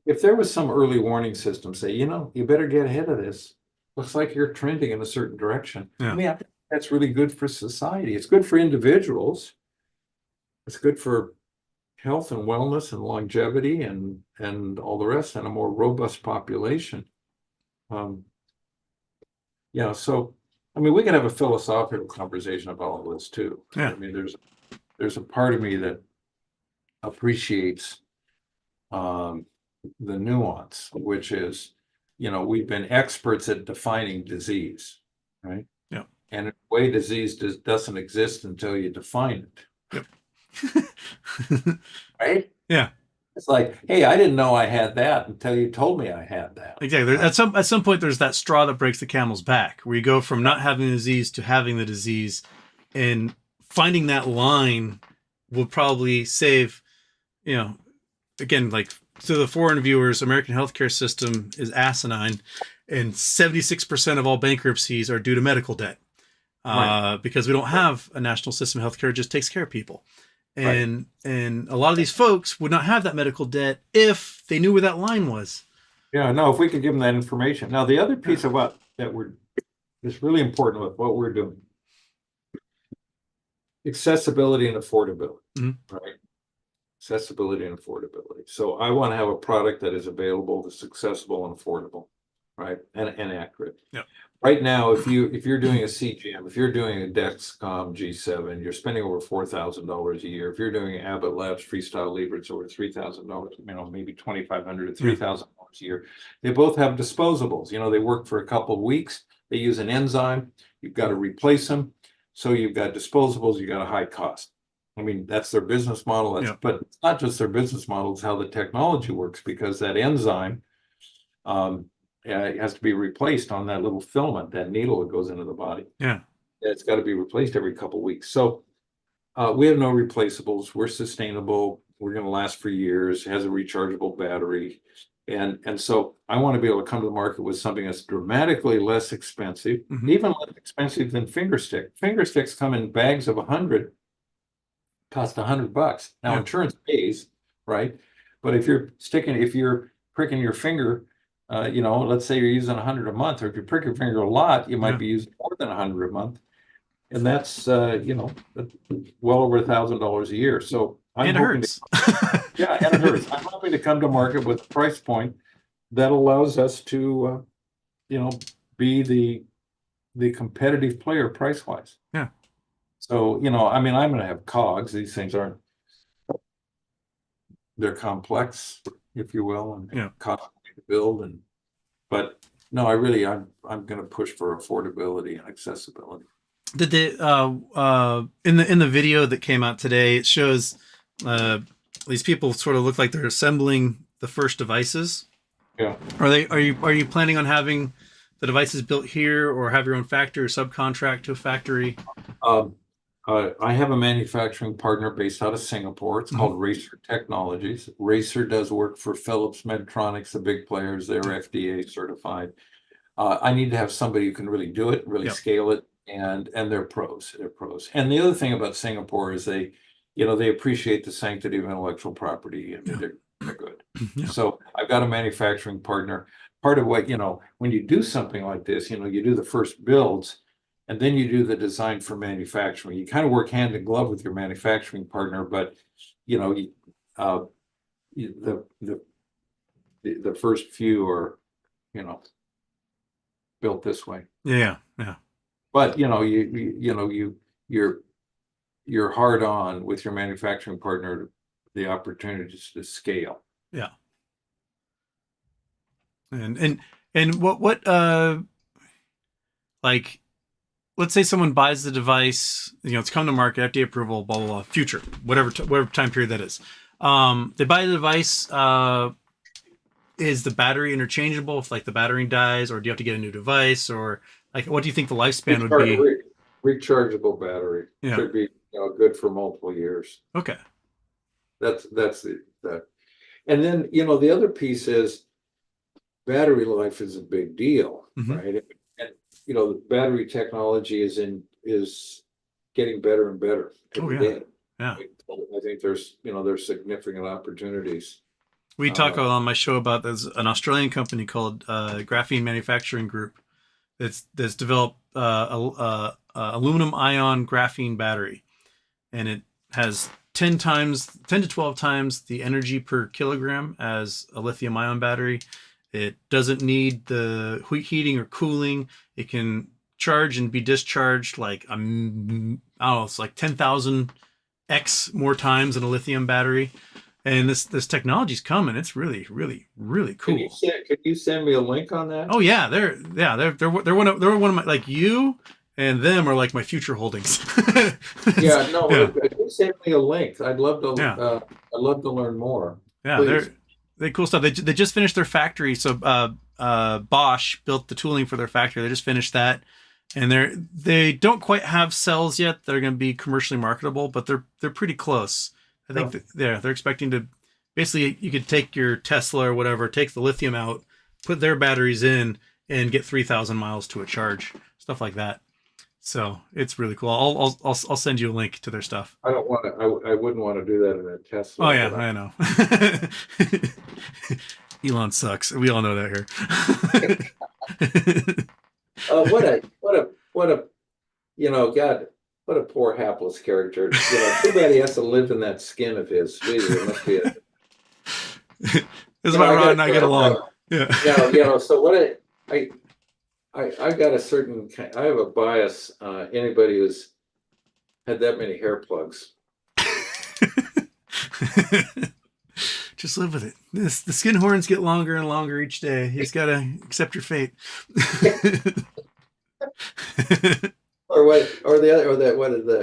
If there was some early warning system, say, you know, you better get ahead of this. Looks like you're trending in a certain direction. Yeah. I mean, I think that's really good for society. It's good for individuals. It's good for health and wellness and longevity and all the rest, and a more robust population. Yeah, so I mean, we could have a philosophical conversation about all this too. Yeah. I mean, there's a part of me that appreciates the nuance, which is, you know, we've been experts at defining disease, right? Yeah. And in a way, disease doesn't exist until you define it. Yep. Right? Yeah. It's like, hey, I didn't know I had that until you told me I had that. Exactly. At some point, there's that straw that breaks the camel's back, where you go from not having the disease to having the disease, and finding that line will probably save, you know, again, like, to the foreign viewers, American healthcare system is asinine, and 76% of all bankruptcies are due to medical debt, Right. because we don't have a national system of healthcare. It just takes care of people. And a lot of these folks would not have that medical debt if they knew where that line was. Yeah, no, if we could give them that information. Now, the other piece of what that is really important with what we're doing, accessibility and affordability, right? Accessibility and affordability. So I want to have a product that is available, that's accessible and affordable, right? And accurate. Yeah. Right now, if you're doing a CGM, if you're doing a Dexcom G7, you're spending over $4,000 a year. If you're doing Abbott Labs Freestyle Libre, it's over $3,000, you know, maybe $2,500 to $3,000 a year. They both have disposables. You know, they work for a couple of weeks. They use an enzyme. You've got to replace them. So you've got disposables, you've got a high cost. I mean, that's their business model. But it's not just their business model, it's how the technology works, because that enzyme it has to be replaced on that little filament, that needle that goes into the body. Yeah. It's got to be replaced every couple of weeks. So we have no replaceables. We're sustainable. We're going to last for years. It has a rechargeable battery. And so I want to be able to come to the market with something that's dramatically less expensive, even less expensive than finger stick. Finger sticks come in bags of 100, cost $100. Now insurance pays, right? But if you're pricking your finger, you know, let's say you're using 100 a month, or if you prick your finger a lot, you might be using more than 100 a month. And that's, you know, well over $1,000 a year. So I'm hoping and it hurts. I'm hoping to come to market with a price point that allows us to, you know, be the competitive player price wise. Yeah. So, you know, I mean, I'm going to have COGS. These things they're complex, if you will, and costly to build. But no, I'm going to push for affordability and accessibility. Did they in the video that came out today, it shows these people sort of look like they're assembling the first devices. Yeah. Are you planning on having the device is built here, or have your own factory or subcontract to a factory? I have a manufacturing partner based out of Singapore. It's called Racer Technologies. Racer does work for Philips, Medtronic, the big players. They're FDA certified. I need to have somebody who can really do it, really scale it, and they're pros. They're pros. And the other thing about Singapore is they appreciate the sanctity of intellectual property, and they're good. So I've got a manufacturing partner. Part of what, when you do something like this, you do the first builds, and then you do the design for manufacturing. You kind of work hand in glove with your manufacturing partner, but the first few are, built this way. Yeah. But you're hard on with your manufacturing partner the opportunities to scale. Yeah. And what like, let's say someone buys the device, it's come to market, FDA approval, blah, blah, blah, future, whatever time period that is. They buy the device, is the battery interchangeable if like the battery dies, or do you have to get a new device, or like, what do you think the lifespan would be? Rechargeable battery should be good for multiple years. Okay. That's that. And then, the other piece is battery life is a big deal, right? And, the battery technology is getting better and better every day. Yeah. I think there's significant opportunities. We talk on my show about there's an Australian company called Graphene Manufacturing Group that's developed aluminum ion graphene battery, and it has 10 to 12 times the energy per kilogram as a lithium ion battery. It doesn't need the heating or cooling. It can charge and be discharged like, I don't know, it's like 10,000 X more times than a lithium battery. And this technology's coming. It's really, really, really cool. Could you send me a link on that? Oh yeah, they're one of my, like, you and them are like my future holdings. Send me a link. I'd love to learn more. Yeah, Please. they're cool stuff. They just finished their factory. So Bosch built the tooling for their factory. They just finished that, and they don't quite have cells yet that are going to be commercially marketable, but they're pretty close. I think they're expecting to, basically, you could take your Tesla or whatever, take the lithium out, put their batteries in, and get 3,000 miles to a charge, stuff like that. So it's really cool. I'll send you a link to their stuff. I wouldn't want to do that in a Tesla. Oh yeah, I know. Elon sucks. We all know that here. What a God. What a poor hapless character. Too bad he has to live in that skin of his. Jeez, it must be a... This is why Ron and I get along. Yeah. So what I've got a certain kind, I have a bias. Anybody who's had that many hair plugs. Just live with it. The skin horns get longer and longer each day. You just gotta accept your fate.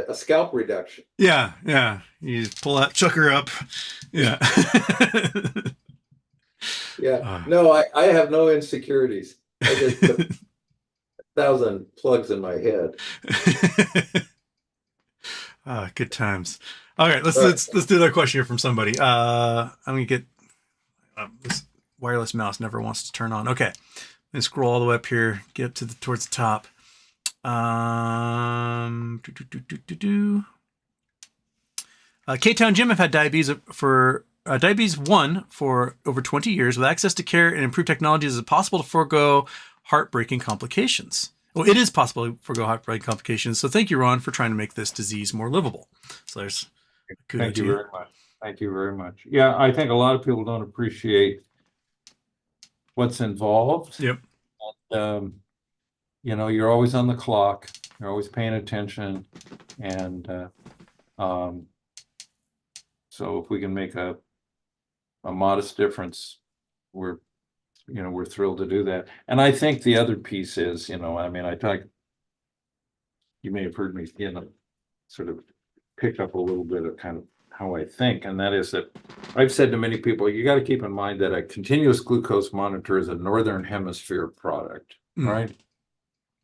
A scalp reduction. Yeah. You just pull that chucker up. Yeah. No, I have no insecurities. I just put 1,000 plugs in my head. Good times. All right, let's do another question here from somebody. I'm gonna get this wireless mouse never wants to turn on. Okay, let me scroll all the way up here, get up to towards the top. K-Town Jim have had diabetes diabetes 1 for over 20 years. With access to care and improved technologies, is it possible to forego heartbreaking complications? Well, it is possible to forego heartbreaking complications. So thank you, Ron, for trying to make this disease more livable. So there's Thank you very much. Thank you very much. Yeah, I think a lot of people don't appreciate what's involved. Yep. And, you're always on the clock. You're always paying attention. And so if we can make a modest difference, we're thrilled to do that. And I think the other piece is, you may have heard me, sort of pick up a little bit of kind of how I think, and that is that I've said to many people, you got to keep in mind that a continuous glucose monitor is a Northern Hemisphere product. right?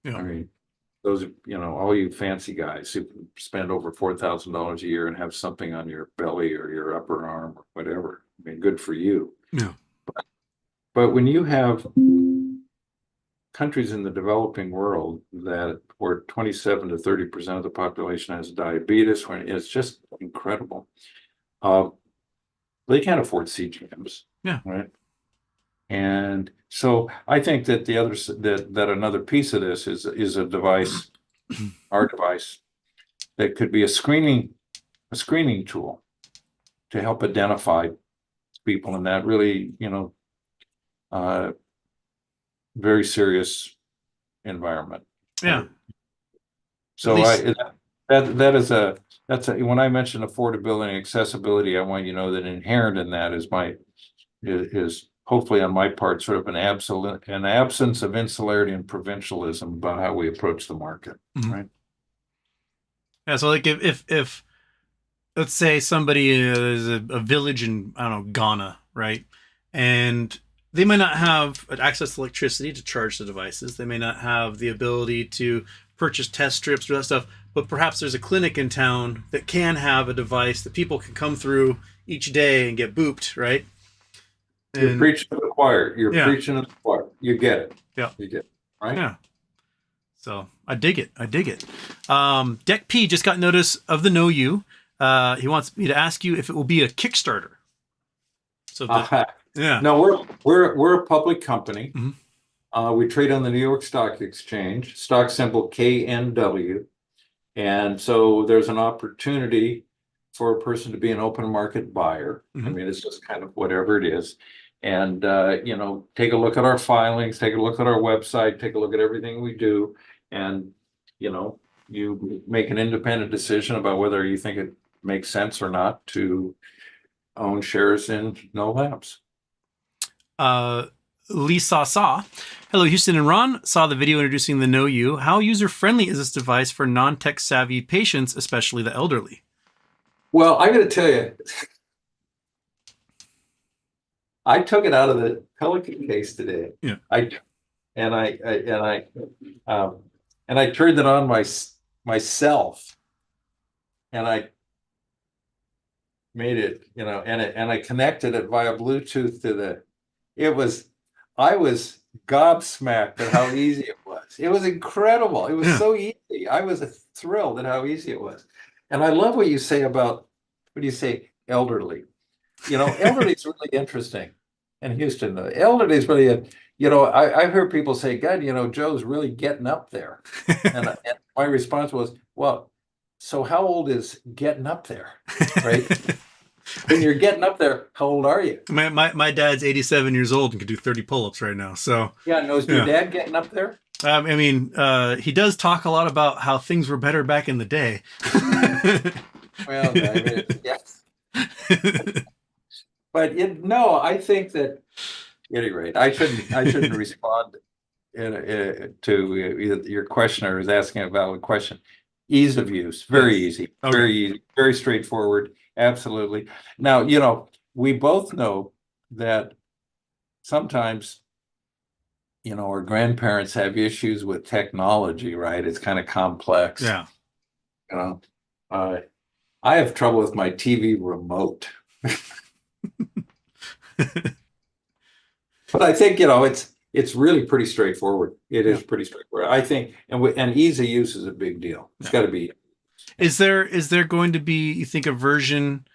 Yeah. I mean, those, all you fancy guys who spend over $4,000 a year and have something on your belly or your upper arm or whatever. I mean, good for you. Yeah. But when you have countries in the developing world where 27 to 30% of the population has diabetes, when it's just incredible. They can't afford CGMs. Yeah. Right. And so I think that that another piece of this is a device, our device, that could be a screening tool to help identify people in that really, very serious environment. Yeah. So least- that's when I mention affordability and accessibility, I want you to know that inherent in that is hopefully on my part sort of an absence of insularity and provincialism about how we approach the market. Mhm. Right. Yeah. So like if let's say somebody is a village in, I don't know, Ghana, right? And they may not have access to electricity to charge the devices. They may not have the ability to purchase test strips or that stuff, but perhaps there's a clinic in town that can have a device that people can come through each day and get booped, right? You're preaching to the choir. You're Yeah. preaching to the choir. You get it. Yeah. You get it. Right. Yeah. So I dig it. Deck P just got notice of the Know You. He wants me to ask you if it will be a Kickstarter. So yeah. No, we're a public company. Mhm. We trade on the New York Stock Exchange, stock symbol KNW. And so there's an opportunity for a person to be an open market buyer. I Mhm. mean, it's just kind of whatever it is. And, take a look at our filings, take a look at our website, take a look at everything we do. And, you make an independent decision about whether you think it makes sense or not to own shares in No Labs. Lisa Saw. Hello, Houston and Ron. Saw the video introducing the Know You. How user-friendly is this device for non-tech savvy patients, especially the elderly? Well, I got to tell you, I took it out of the Pelican case today. Yeah. I turned it on myself, and I made it, and I connected it via Bluetooth to I was gobsmacked at how easy it was. It was incredible. It was so easy. I was thrilled at how easy it was. And I love what you say about, what do you say, elderly? Elderly is really interesting in Houston. The elderly is really, I heard people say, God, Joe's really getting up there. And my response was, well, so how old is getting up there, right? When you're getting up there, how old are you? My dad's 87 years old and can do 30 pull-ups right now. So yeah, no, is your dad getting up there? He does talk a lot about how things were better back in the day. Well, yes. But I think that at any rate, I shouldn't respond to your questioner who's asking a valid question. Ease of use, very easy, Okay. very easy, very straightforward. Absolutely. Now, we both know that sometimes, our grandparents have issues with technology, right? It's kind of complex. Yeah. I have trouble with my TV remote. But I think, it's really pretty straightforward. It is pretty straightforward. I think, and ease of use is a big deal. It's got to be. Is there going to be, you think, a version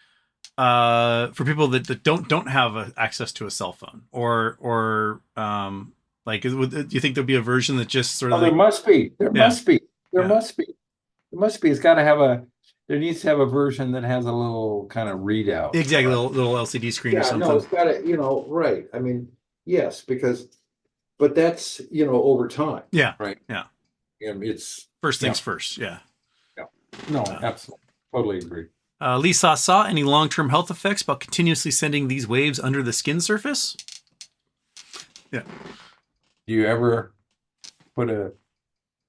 for people that don't have access to a cell phone, or do you think there'll be a version that just sort of? There must be. There Yeah. must be. There Yeah. must be. There must be. It's got to have there needs to have a version that has a little kind of readout. Exactly, little LCD screen or something. No, it's got to, right. I mean, yes, but that's, over time. Yeah. Right. Yeah. And it's First things first. Yeah. no, absolutely, totally agree. Lisa saw any long-term health effects about continuously sending these waves under the skin surface? Yeah. Do you ever put a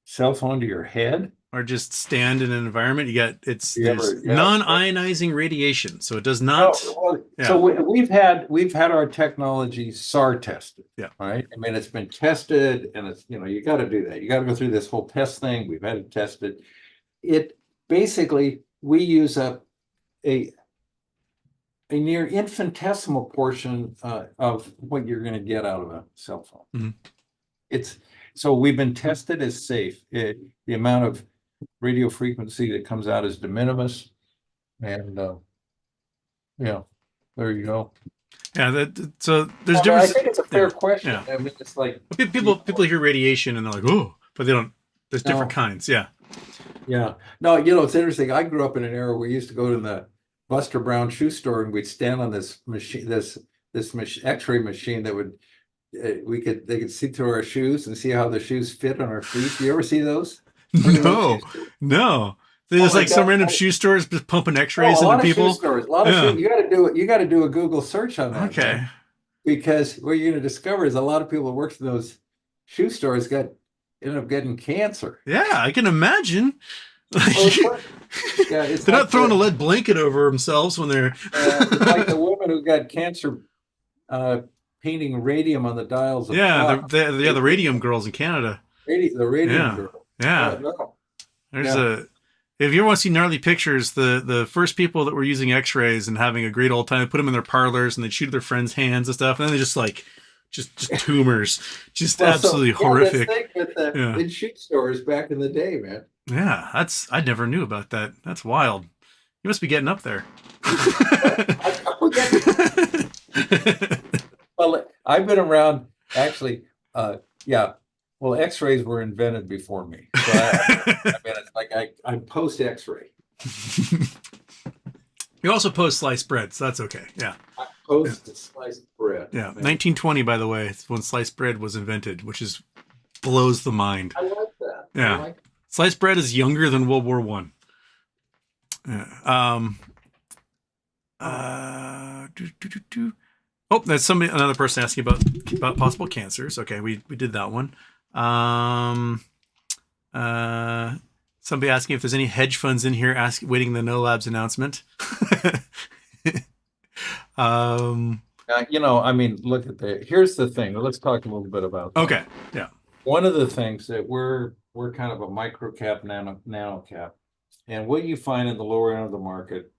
cell phone to your head. or just stand in an environment. There's Yeah. non-ionizing radiation, so it does Oh, not. well, Yeah. so we've had our technology SAR tested. Yeah. Right. I mean, it's been tested, and it's, you got to do that. You got to go through this whole test thing. We've had it tested. It basically, we use a near infinitesimal portion of what you're going to get out of a cell phone. So we've been tested as safe. The amount of radio frequency that comes out is de minimis, and there you go. Yeah, so there's I difference. think it's a fair Yeah. question. Yeah. I mean, it's like People hear radiation and they're like, oh, but they don't. There's different kinds. Yeah. Yeah. No, it's interesting. I grew up in an era where we used to go to the Buster Brown shoe store, and we'd stand on this machine, this X-ray machine that would they could see through our shoes and see how the shoes fit on our feet. Do you ever see those? No. There's my like some God. random shoe stores just pumping X-rays a lot into of people. shoe stores. A lot of shoe. You got to do a Google search on that. Okay. Man. Because what you're going to discover is a lot of people that works in those shoe stores end up getting cancer. Yeah, I can imagine. Yeah, they're not throwing a lead blanket over themselves when they're it's like the women who got cancer painting radium on the dials of clocks. the radium girls in Canada. The radium girl. Yeah. No. If you ever want to see gnarly pictures, the first people that were using X-rays and having a great old time, they put them in their parlors and they'd shoot their friends' hands and stuff, and then they just tumors, absolutely horrific. In shoe stores back in the day, man. Yeah, I never knew about that. That's wild. You must be getting up there. Well, I've been around actually. Well, X-rays were invented before me. So I mean, it's like I'm post X-ray. You also post sliced bread, so that's okay. Yeah. I post sliced bread. Yeah. 1920, by the way, is when sliced bread was invented, which blows the mind. I like that. Yeah. Sliced bread is younger than World War I. Yeah. Oh, that's another person asking about possible cancers. Okay, we did that one. Somebody asking if there's any hedge funds in here waiting the No Labs announcement. I mean, look at here's the thing. Let's talk a little bit about that. Okay. Yeah. One of the things that we're kind of a micro cap, nano cap. And what you find in the lower end of the market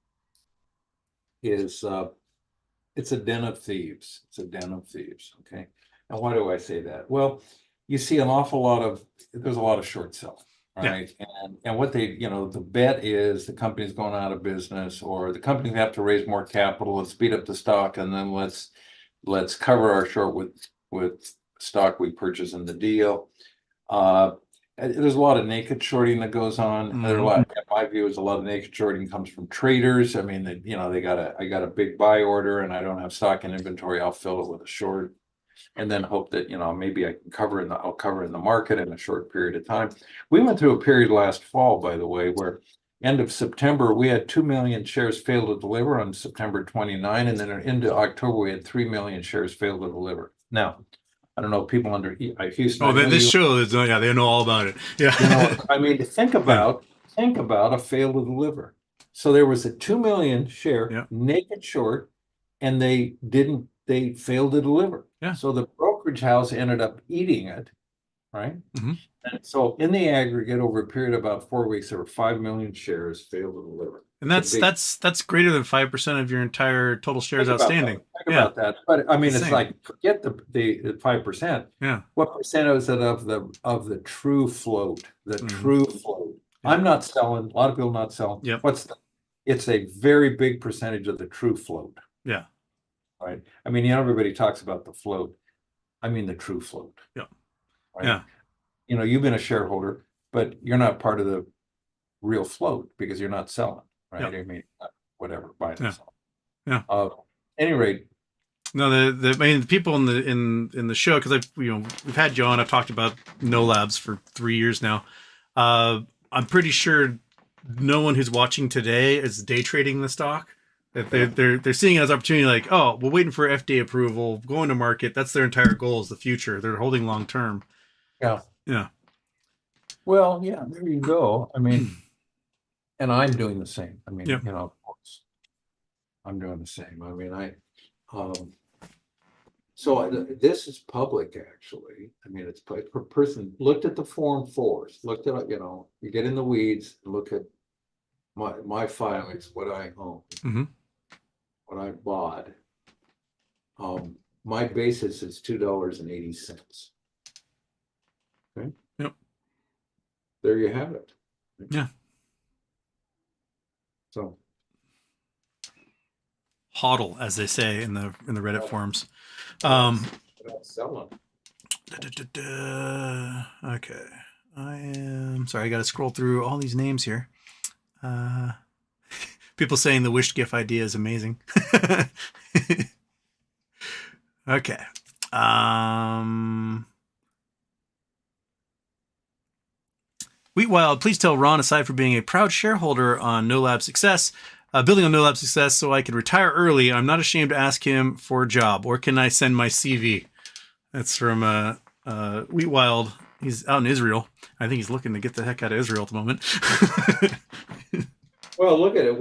is it's a den of thieves. It's a den of thieves. Okay. And why do I say that? Well, you see there's a lot of short selling. Right. Yeah. And what the bet is the company's going out of business, or the companies have to raise more capital. Let's speed up the stock, and then let's cover our short with stock we purchase in the deal. There's a lot of naked shorting that goes on. Mm-hmm. There's a lot, in my view, is a lot of naked shorting comes from traders. I mean, I got a big buy order and I don't have stock in inventory. I'll fill it with a short, and then hope that maybe I can I'll cover in the market in a short period of time. We went through a period last fall, by the way, where end of September we had 2 million shares fail to deliver on September 29, and then into October we had 3 million shares fail to deliver. Now, I don't know, people under Houston. Oh, this show is, they know all about it. Yeah. I mean, think about a fail to deliver. So there was a 2 million share naked short, and they failed to deliver. Yeah. So the brokerage house ended up eating it, right? Mm-hmm. And so in the aggregate, over a period of about 4 weeks, there were 5 million shares failed to deliver. And that's greater than 5% of your entire total shares outstanding. Think about that. But I mean, it's like, forget the 5%. Yeah. What percent is it of the true float? The true float. Yeah. I'm not selling. A lot of people not selling. Yep. It's a very big percentage of the true float. Yeah. Right. I mean, everybody talks about the float. I mean, the true float. Yeah. Right? Yeah. You've been a shareholder, but you're not part of the real float because you're not selling. Right. Yeah. I mean, whatever, buying and selling. Yeah. At any rate. No, the people in the show, because we've had you on. I've talked about No Labs for 3 years now. I'm pretty sure no one who's watching today is day trading the stock. That they're seeing it as opportunity, like, oh, we're waiting for FDA approval, going to market. That's their entire goal, is the future. They're holding long term. Yeah. Yeah. Well, yeah, there you go. I mean, and I'm doing the same. I mean, Yep. of course, I'm doing the same. I mean, this is public, actually. I mean, it's per person looked at the Form 4s, looked at, you get in the weeds, look at my filings, what I own, what I bought. My basis is $2.80. Okay. Yep. There you have it. Yeah. So HODL, as they say in the Reddit forums. selling. Okay. I am sorry, I gotta scroll through all these names here. People saying the wish GIF idea is amazing. Okay. Wheatwild, please tell Ron, aside from being a proud shareholder on No Lab Success, building on No Lab Success so I could retire early, I'm not ashamed to ask him for a job. Or can I send my CV? That's from Wheatwild. He's out in Israel. I think he's looking to get the heck out of Israel at the moment. Well, look at it.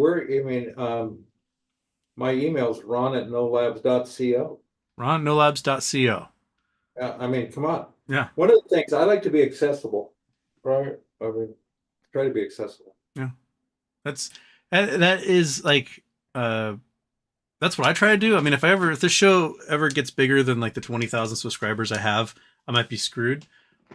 My email's ron@nolabs.co. RonNoLabs.co. I mean, come on. Yeah. One of the things I like to be accessible, right? I mean, try to be accessible. Yeah. That is like, that's what I try to do. I mean, if this show ever gets bigger than like the 20,000 subscribers I have, I might be screwed.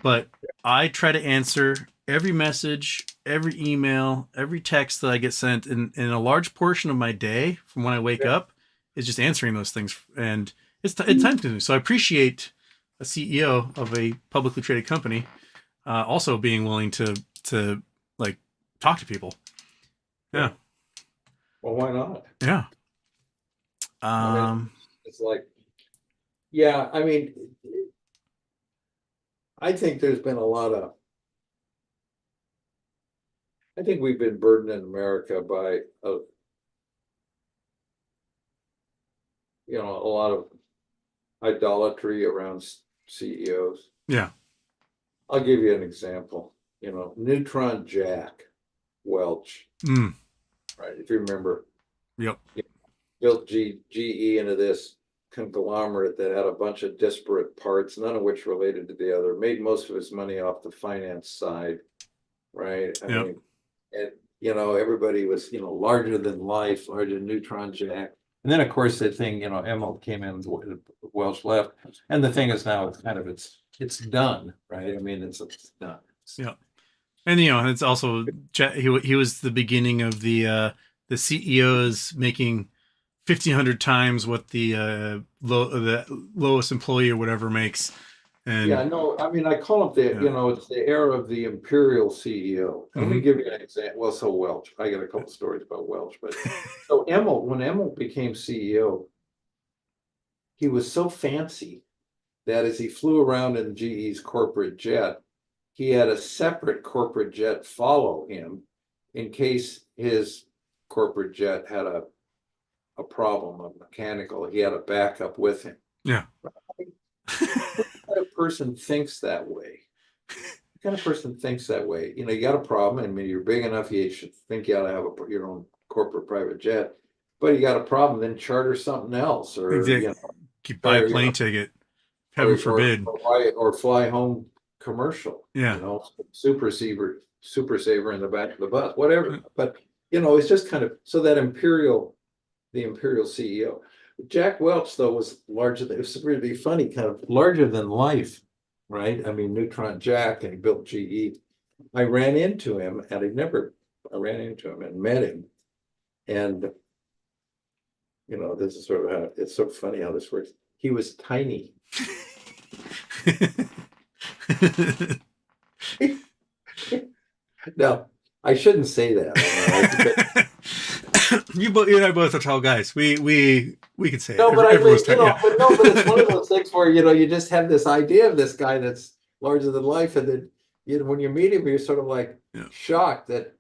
But I try to answer every message, every email, every text that I get sent, and a large portion of my day from when I wake up is just answering those things. And it's time consuming. So I appreciate a CEO of a publicly traded company also being willing to like talk to people. Yeah. Well, why not? Yeah. I mean, it's like, yeah, I mean, I think there's been I think we've been burdened in America by a lot of idolatry around CEOs. Yeah. I'll give you an example. Neutron Jack Welch, right? If you remember, Yep. built GE into this conglomerate that had a bunch of disparate parts, none of which related to the other, made most of his money off the finance side, right? I mean, and everybody was, larger than life, larger than Neutron Jack. And then of course the thing, Emil came in, Welsh left. And the thing is now it's done, right? I mean, it's done. Yeah. And it's also he was the beginning of the CEOs making 1,500 times what the lowest employee or whatever makes. And yeah, no, I mean, I call it it's the era of the imperial CEO. Let me give you an example. Well, so Welch, I got a couple stories about Welch, but so when Emil became CEO, he was so fancy that as he flew around in GE's corporate jet, he had a separate corporate jet follow him in case his corporate jet had a problem, a mechanical. He had a backup with him. Yeah. What kind of person thinks that way? What kind of person thinks that way? You got a problem. I mean, you're big enough, you should think you ought to have your own corporate private jet. But you got a problem, then charter something else, or exactly. Buy a plane ticket. Heaven forbid. Or fly home commercial. Yeah. Super saver in the back of the bus, whatever. But it's just kind of so that the imperial CEO. Jack Welch, though, was larger than, it was really funny, kind of larger than life, right? I mean, Neutron Jack, and he built GE. I ran into him, and I ran into him and met him. And, this is sort of how, it's so funny how this works. He was tiny. Now, I shouldn't say that. Right? You and I both are tall guys. We can say no, it. But Everyone's but it's one of those things where you just have this idea of this guy that's larger than life, and then when you meet him, you're sort of like shocked that,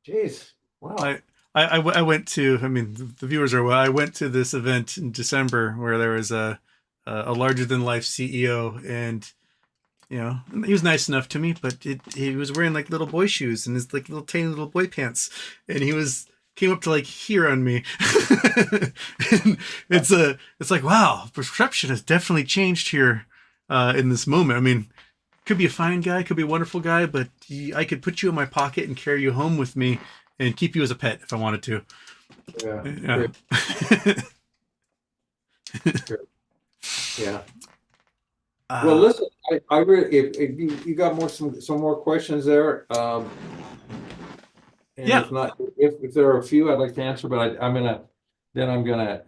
geez, wow. I went to. I mean, the viewers are well. I went to this event in December where there was a larger than life CEO, and You know, he was nice enough to me, but he was wearing like little boy shoes and his like little tiny little boy pants, and came up to like here on me. And it's like, wow, perception has definitely changed here in this moment. I mean, could be a fine guy, could be a wonderful guy, but I could put you in my pocket and carry you home with me and keep you as a pet if I wanted to. Yeah. Sure. Yeah. Well, listen, I really, if you got some more questions there, and Yeah. if not, if there are a few I'd like to answer, but I'm gonna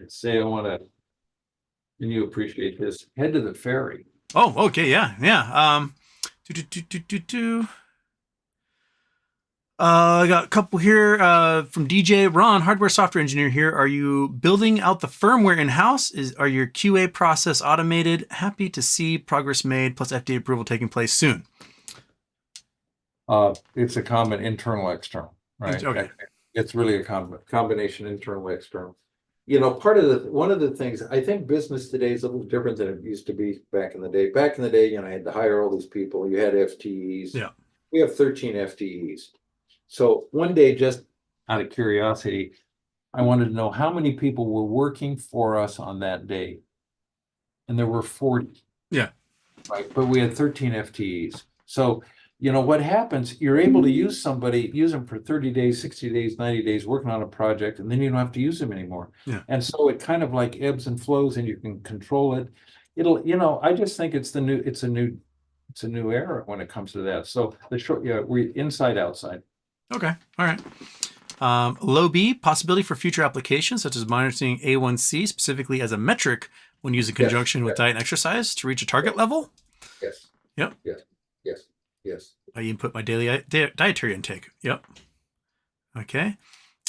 say I want to, and you appreciate this, head to the ferry. Oh, okay, yeah. I got a couple here from DJ Ron, hardware software engineer here. Are you building out the firmware in-house? Are your QA process automated? Happy to see progress made plus FDA approval taking place soon. It's a common internal, external, right? Okay. It's really a combination internal, external. You know, one of the things, I think business today is a little different than it used to be back in the day. Back in the day, you know, I had to hire all these people. You had FTEs. Yeah. We have 13 FTEs. So one day, just out of curiosity, I wanted to know how many people were working for us on that day. And there were 40. Yeah. Right. But we had 13 FTEs. So, you know, what happens, you're able to use them for 30 days, 60 days, 90 days, working on a project, and then you don't have to use them anymore. Yeah. And so it kind of like ebbs and flows and you can control it. I just think it's a new era when it comes to that. So we're inside, outside. Okay. All right. Low B, possibility for future applications such as monitoring A1C specifically as a metric when used in conjunction with diet and exercise to reach a target level. Yes. Yep. Yes. I input my daily dietary intake. Yep. Okay.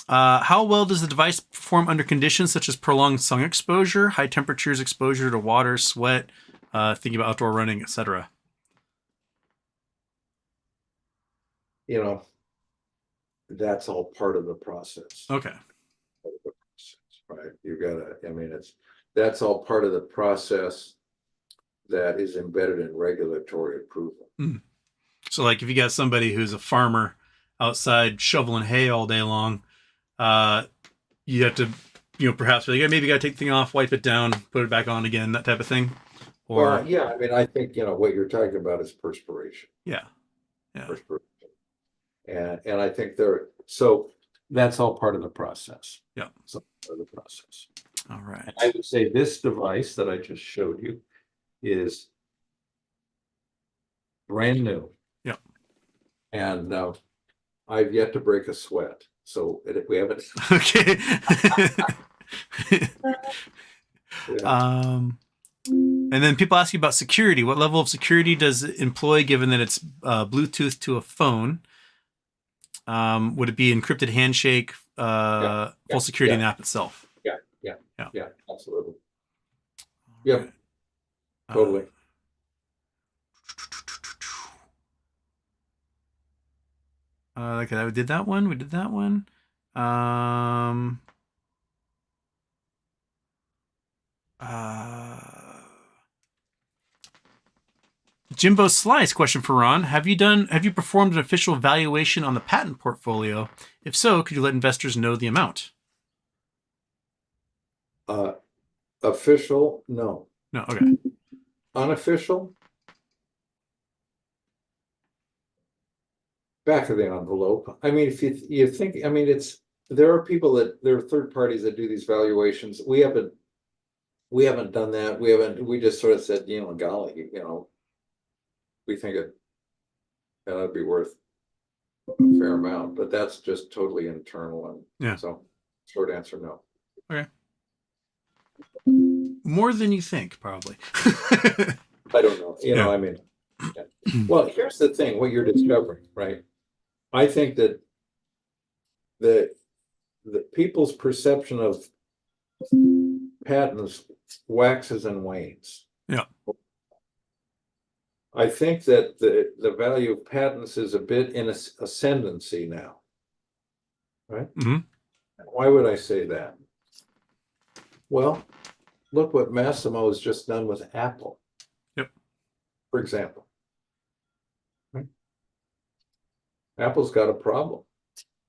How well does the device perform under conditions such as prolonged sun exposure, high temperatures, exposure to water, sweat, thinking about outdoor running, etc.? You know, that's all part of the process. Okay. Right. That's all part of the process that is embedded in regulatory approval. Mm. So like if you got somebody who's a farmer outside shoveling hay all day long, you have to, perhaps maybe you got to take the thing off, wipe it down, put it back on again, that type of thing. Or I think, what you're talking about is perspiration. Yeah. Perspiration. And I think so that's all part of the process. Yeah. So part of the process. All right. And I would say this device that I just showed you is brand new. Yeah. And I've yet to break a sweat. So we haven't. Okay. Yeah. And then people ask you about security. What level of security does it employ given that it's Bluetooth to a phone? Would it be encrypted handshake, full security in the app itself? Yeah, absolutely. Yep. Right. Totally. Okay, we did that one. Jimbo Slice question for Ron. Have you performed an official valuation on the patent portfolio? If so, could you let investors know the amount? Official? No. No. Okay. Unofficial? Back of the envelope. I mean, if you think, there are third parties that do these valuations. We haven't done that. We just sort of said, golly, we think that'd be worth a fair amount, but that's just totally internal. And yeah. So short answer, no. Okay. More than you think, probably. I don't know. Yeah. Well, here's the thing, what you're discovering, right? I think that the people's perception of patents waxes and wanes. Yeah. I think that the value of patents is a bit in ascendancy now. Right? Mm-hmm. Why would I say that? Well, look what Massimo has just done with Apple. Yep. for example. Right? Apple's got a problem.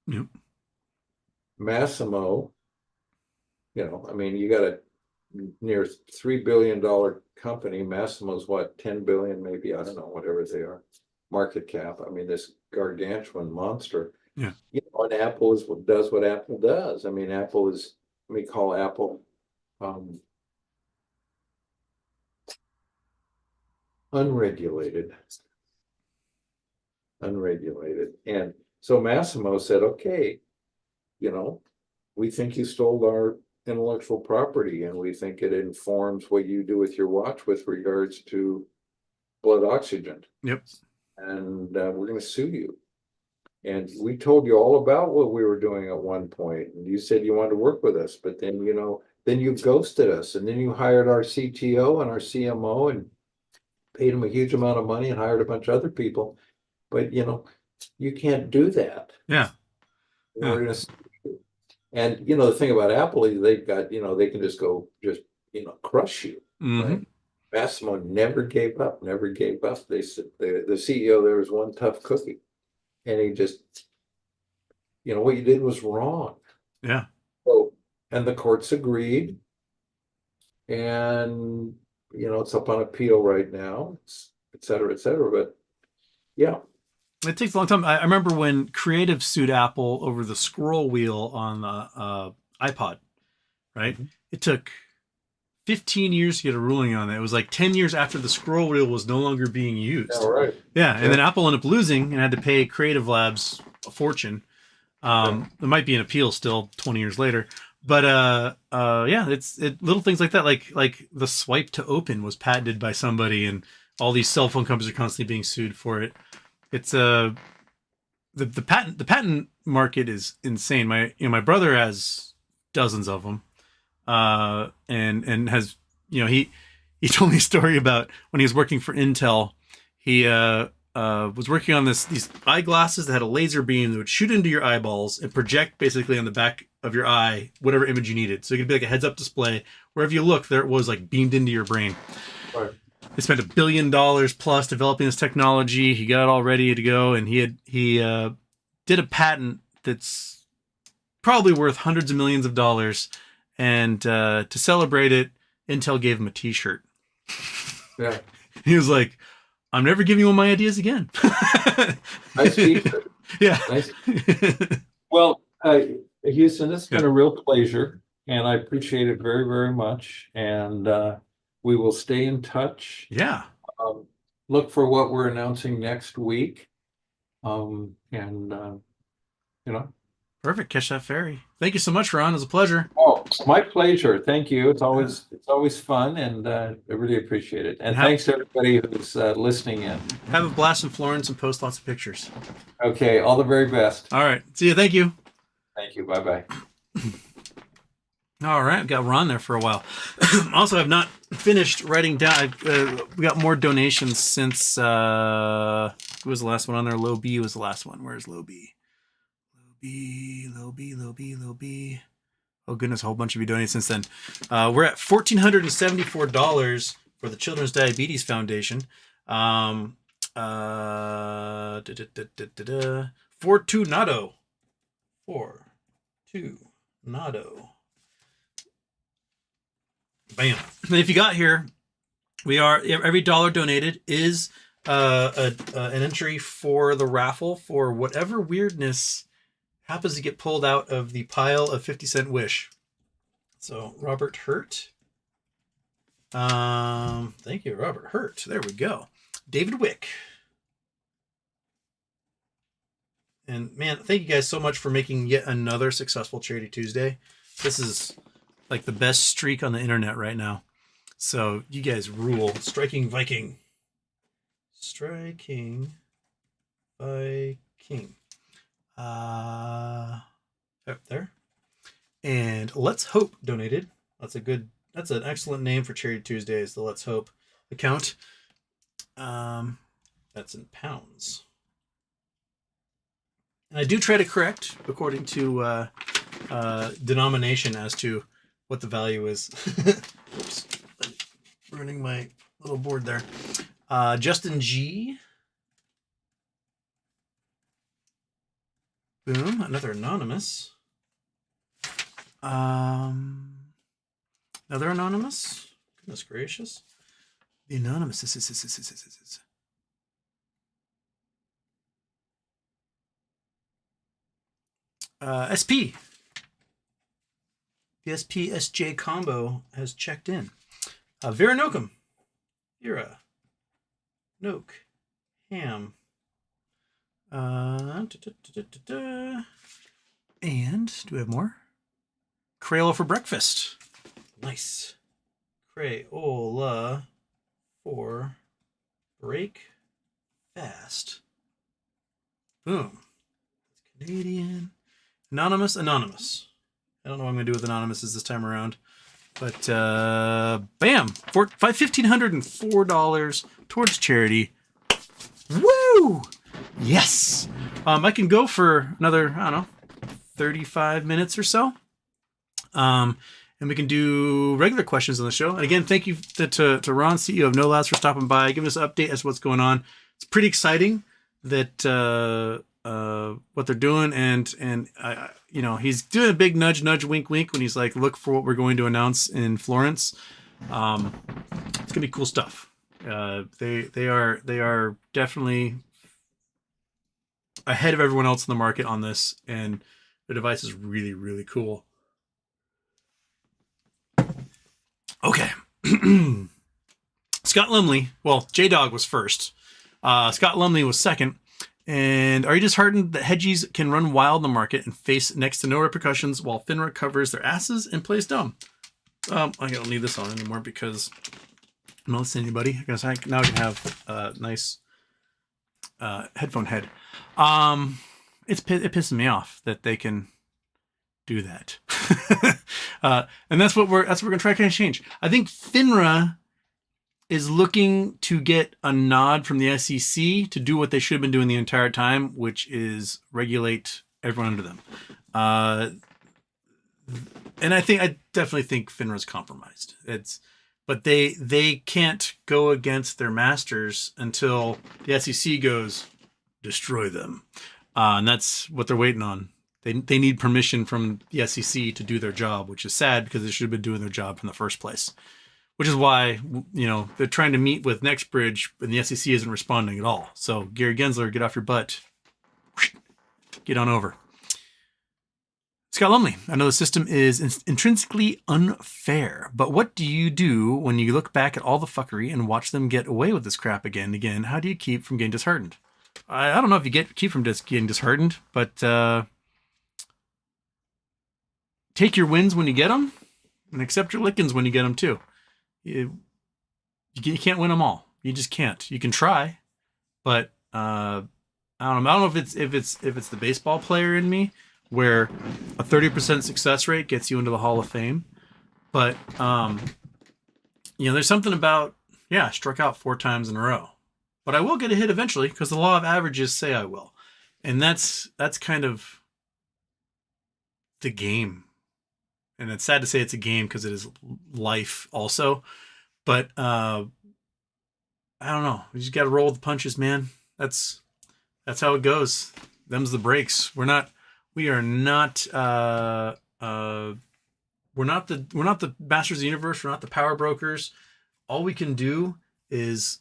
Yep. Massimo, I mean, you got a near $3 billion company. Massimo's what, 10 billion, maybe, I don't know, whatever they are, market cap. I mean, this gargantuan monster. Yeah. And Apple does what Apple does. I mean, let me call Apple unregulated. And so Massimo said, okay, we think you stole our intellectual property, and we think it informs what you do with your watch with regards to blood oxygen. Yep. And we're going to sue you. And we told you all about what we were doing at one point, and you said you wanted to work with us, but then then you ghosted us, and then you hired our CTO and our CMO and paid them a huge amount of money and hired a bunch of other people. But you can't do that. Yeah. We're going to sue you. And the thing about Apple is they've got they can just crush you. Mm-hmm. Right? Massimo never gave up. They said the CEO there was one tough cookie, and he just what you did was wrong. Yeah. So, and the courts agreed, and it's up on appeal right now, et cetera, but yeah. It takes a long time. I remember when Creative sued Apple over the scroll wheel on the iPod, right? Mm-hmm. It took 15 years to get a ruling on it. It was like 10 years after the scroll wheel was no longer being used. Yeah, right. Yeah, and then Apple ended up losing and had to pay Creative Labs a fortune. There might be an appeal still 20 years later. But yeah, it's little things like that, like the swipe to open was patented by somebody, and all these cell phone companies are constantly being sued for it. It's the patent market is insane. My brother has dozens of them, and has he told me a story about when he was working for Intel. He was working on these eyeglasses that had a laser beam that would shoot into your eyeballs and project basically on the back of your eye whatever image you needed. So it could be like a heads-up display. Wherever you look, there it was, like beamed into your brain. Right. They spent $1 billion plus developing this technology. He got it all ready to go, and he did a patent that's probably worth hundreds of millions of dollars. And to celebrate it, Intel gave him a T-shirt. Yeah. He was like, "I'm never giving you all my ideas again." Nice T-shirt. Yeah. Nice. Well, Houston, it's been a real pleasure, and I appreciate it very, very much. And we will stay in touch. Yeah. Look for what we're announcing next week. Perfect. Catch that ferry. Thank you so much, Ron. It was a pleasure. Oh, my pleasure. Thank you. It's always fun, and I really appreciate it. And thanks to everybody who's listening in. Have a blast in Florence and post lots of pictures. Okay. All the very best. All right. See you. Thank you. Thank you. Bye-bye. All right. We got Ron there for a while. Also, I've not finished writing down. We got more donations since, who was the last one on there? Low B was the last one. Where's Low B? Low B. Oh goodness, a whole bunch of you donated since then. We're at $1,474 for the Children's Diabetes Foundation. Fortunado. Bam. And if you got here, every dollar donated is an entry for the raffle for whatever weirdness happens to get pulled out of the pile of 50-cent Wish. So Robert Hurt. Thank you, Robert Hurt. There we go. David Wick. And man, thank you guys so much for making yet another successful Charity Tuesday. This is like the best streak on the internet right now. So you guys rule. Striking Viking. Up there. And Let's Hope donated. That's an excellent name for Charity Tuesdays, the Let's Hope account. That's in pounds. And I do try to correct according to denomination as to what the value is. Oops, ruining my little board there. Justin G. Boom, another anonymous. Another anonymous. Goodness gracious. The anonymous is. SP. The SP-SJ combo has checked in. Vera Nokum. Vera. Noke. Ham. And do we have more? Crayola for breakfast. Nice. Crayola for break fast. Boom. That's Canadian. Anonymous. I don't know what I'm going to do with anonymous this time around. But bam. $1,504 towards charity. Woo! Yes. I can go for another, 35 minutes or so. And we can do regular questions on the show. And again, thank you to Ron, CEO of No Labs, for stopping by, giving us an update as to what's going on. It's pretty exciting that what they're doing, and he's doing a big nudge, wink, wink when he's like, look for what we're going to announce in Florence. It's gonna be cool stuff. They are definitely ahead of everyone else in the market on this, and the device is really, really cool. Okay. Scott Lumley. Well, J-Dog was first. Scott Lumley was second. And are you disheartened that hedgies can run wild in the market and face next to no repercussions while FINRA covers their asses and plays dumb? I don't need this on anymore because I'm not listening to anybody. I guess now I can have a nice headphone head. It pisses me off that they can do that. And that's what we're gonna try to change. I think FINRA is looking to get a nod from the SEC to do what they should have been doing the entire time, which is regulate everyone under them. And I definitely think FINRA's compromised. But they can't go against their masters until the SEC goes, destroy them. And that's what they're waiting on. They need permission from the SEC to do their job, which is sad because they should have been doing their job in the first place. Which is why, they're trying to meet with NextBridge and the SEC isn't responding at all. So Gary Gensler, get off your butt. Get on over. Scott Lumley, I know the system is intrinsically unfair, but what do you do when you look back at all the fuckery and watch them get away with this crap again and again? How do you keep from getting disheartened? I don't know if you keep from getting disheartened, but take your wins when you get them and accept your lickings when you get them too. You can't win them all. You just can't. You can try, but I don't know if it's the baseball player in me, where a 30% success rate gets you into the Hall of Fame. But, there's something about, I struck out 4 times in a row. But I will get a hit eventually because the law of averages say I will. And that's kind of the game. And it's sad to say it's a game because it is life also. But I don't know. You just got to roll with the punches, man. That's how it goes. Them's the breaks. We're not the masters of the universe. We're not the power brokers. All we can do is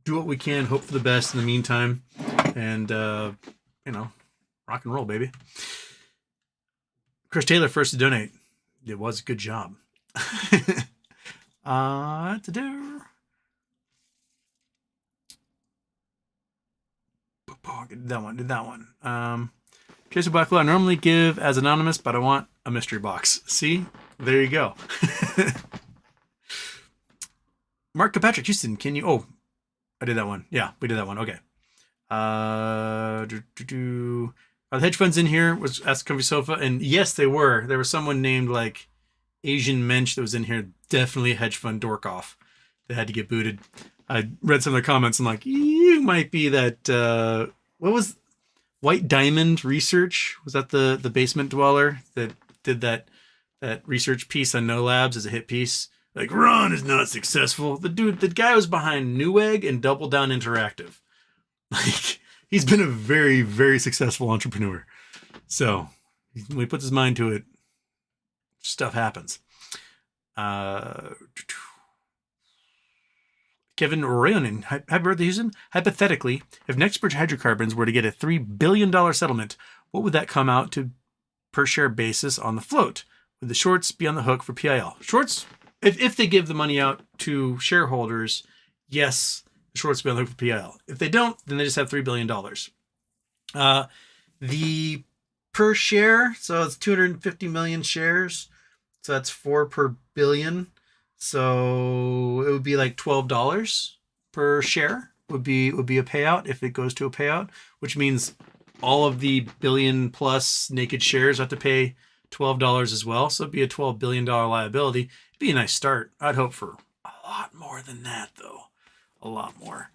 do what we can, hope for the best in the meantime, and rock and roll, baby. Chris Taylor first to donate. It was a good job. Did that one. Jason Blackwell, I normally give as anonymous, but I want a mystery box. See? There you go. Mark Kilpatrick, Houston, can you... Oh, I did that one. Yeah, we did that one. Okay. Are the hedge funds in here? Was asked Comfy Sofa. And yes, they were. There was someone named like Asian Mensch that was in here. Definitely a hedge fund dork off. They had to get booted. I read some of their comments and like, you might be that... what was... White Diamond Research, was that the basement dweller that did that research piece on No Labs as a hit piece? Like, Ron is not successful. The guy was behind Newegg and Double Down Interactive. Like, he's been a very, very successful entrepreneur. So when he puts his mind to it, stuff happens. Kevin Rayonin, happy birthday, Houston. Hypothetically, if Nextbridge Hydrocarbons were to get a $3 billion settlement, what would that come out to per share basis on the float? Would the shorts be on the hook for PIL? Shorts, if they give the money out to shareholders, yes, the shorts will be on the hook for PIL. If they don't, then they just have $3 billion. The per share, so it's 250 million shares. So that's 4 per billion. So it would be like $12 per share would be a payout if it goes to a payout, which means all of the billion plus naked shares have to pay $12 as well. So it'd be a $12 billion liability. It'd be a nice start. I'd hope for a lot more than that, though. A lot more.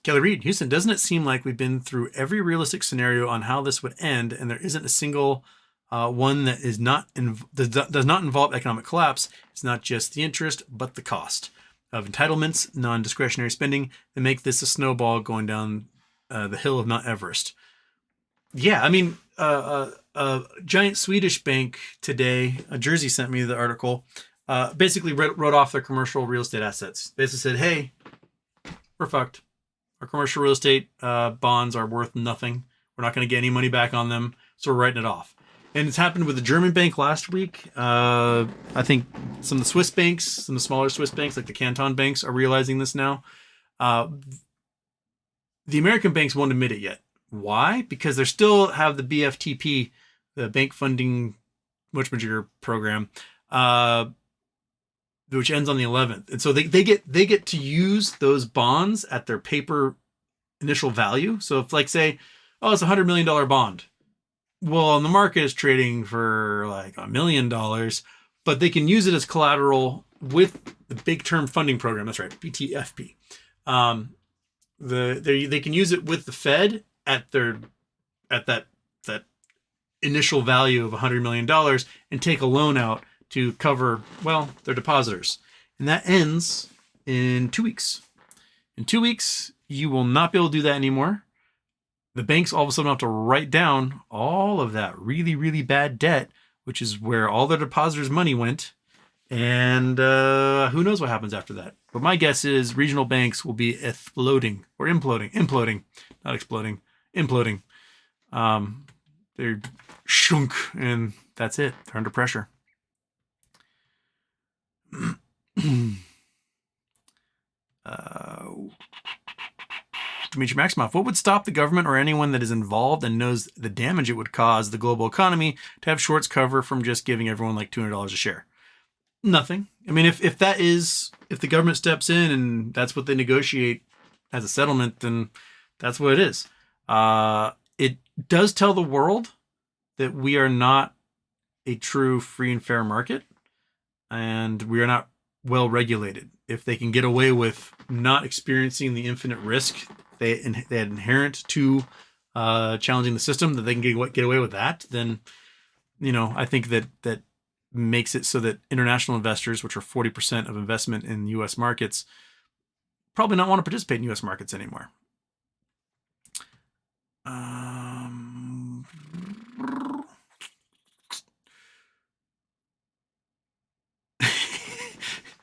Kelly Reed, Houston, doesn't it seem like we've been through every realistic scenario on how this would end, and there isn't a single one that is does not involve economic collapse? It's not just the interest, but the cost of entitlements, non-discretionary spending that make this a snowball going down the hill of Mount Everest. Yeah, I mean, a giant Swedish bank today, Jersey sent me the article, basically wrote off their commercial real estate assets. Basically said, hey, we're fucked. Our commercial real estate bonds are worth nothing. We're not going to get any money back on them, so we're writing it off. And it's happened with the German bank last week. I think some of the Swiss banks, some of the smaller Swiss banks, like the Canton banks, are realizing this now. The American banks won't admit it yet. Why? Because they still have the BFTP, the Bank Funding Whatchamajigger program, which ends on the 11th. And so they get to use those bonds at their paper initial value. So if, like, say, oh, it's $100 million bond. Well, the market is trading for like $1 million, but they can use it as collateral with the big term funding program. That's right, BTFP. They can use it with the Fed at that initial value of $100 million and take a loan out to cover, well, their depositors. And that ends in 2 weeks. In 2 weeks, you will not be able to do that anymore. The banks all of a sudden have to write down all of that really, really bad debt, which is where all their depositors' money went. And who knows what happens after that. But my guess is regional banks will be exploding or imploding, not exploding, imploding. They're shunk, and that's it. They're under pressure. Dmitry Maximoff, what would stop the government or anyone that is involved and knows the damage it would cause the global economy to have shorts cover from just giving everyone like $200 a share? Nothing. I mean, if the government steps in and that's what they negotiate as a settlement, then that's what it is. It does tell the world that we are not a true free and fair market, and we are not well regulated. If they can get away with not experiencing the infinite risk they had inherent to challenging the system, that they can get away with that, then, I think that makes it so that international investors, which are 40% of investment in U.S. markets, probably not want to participate in U.S. markets anymore.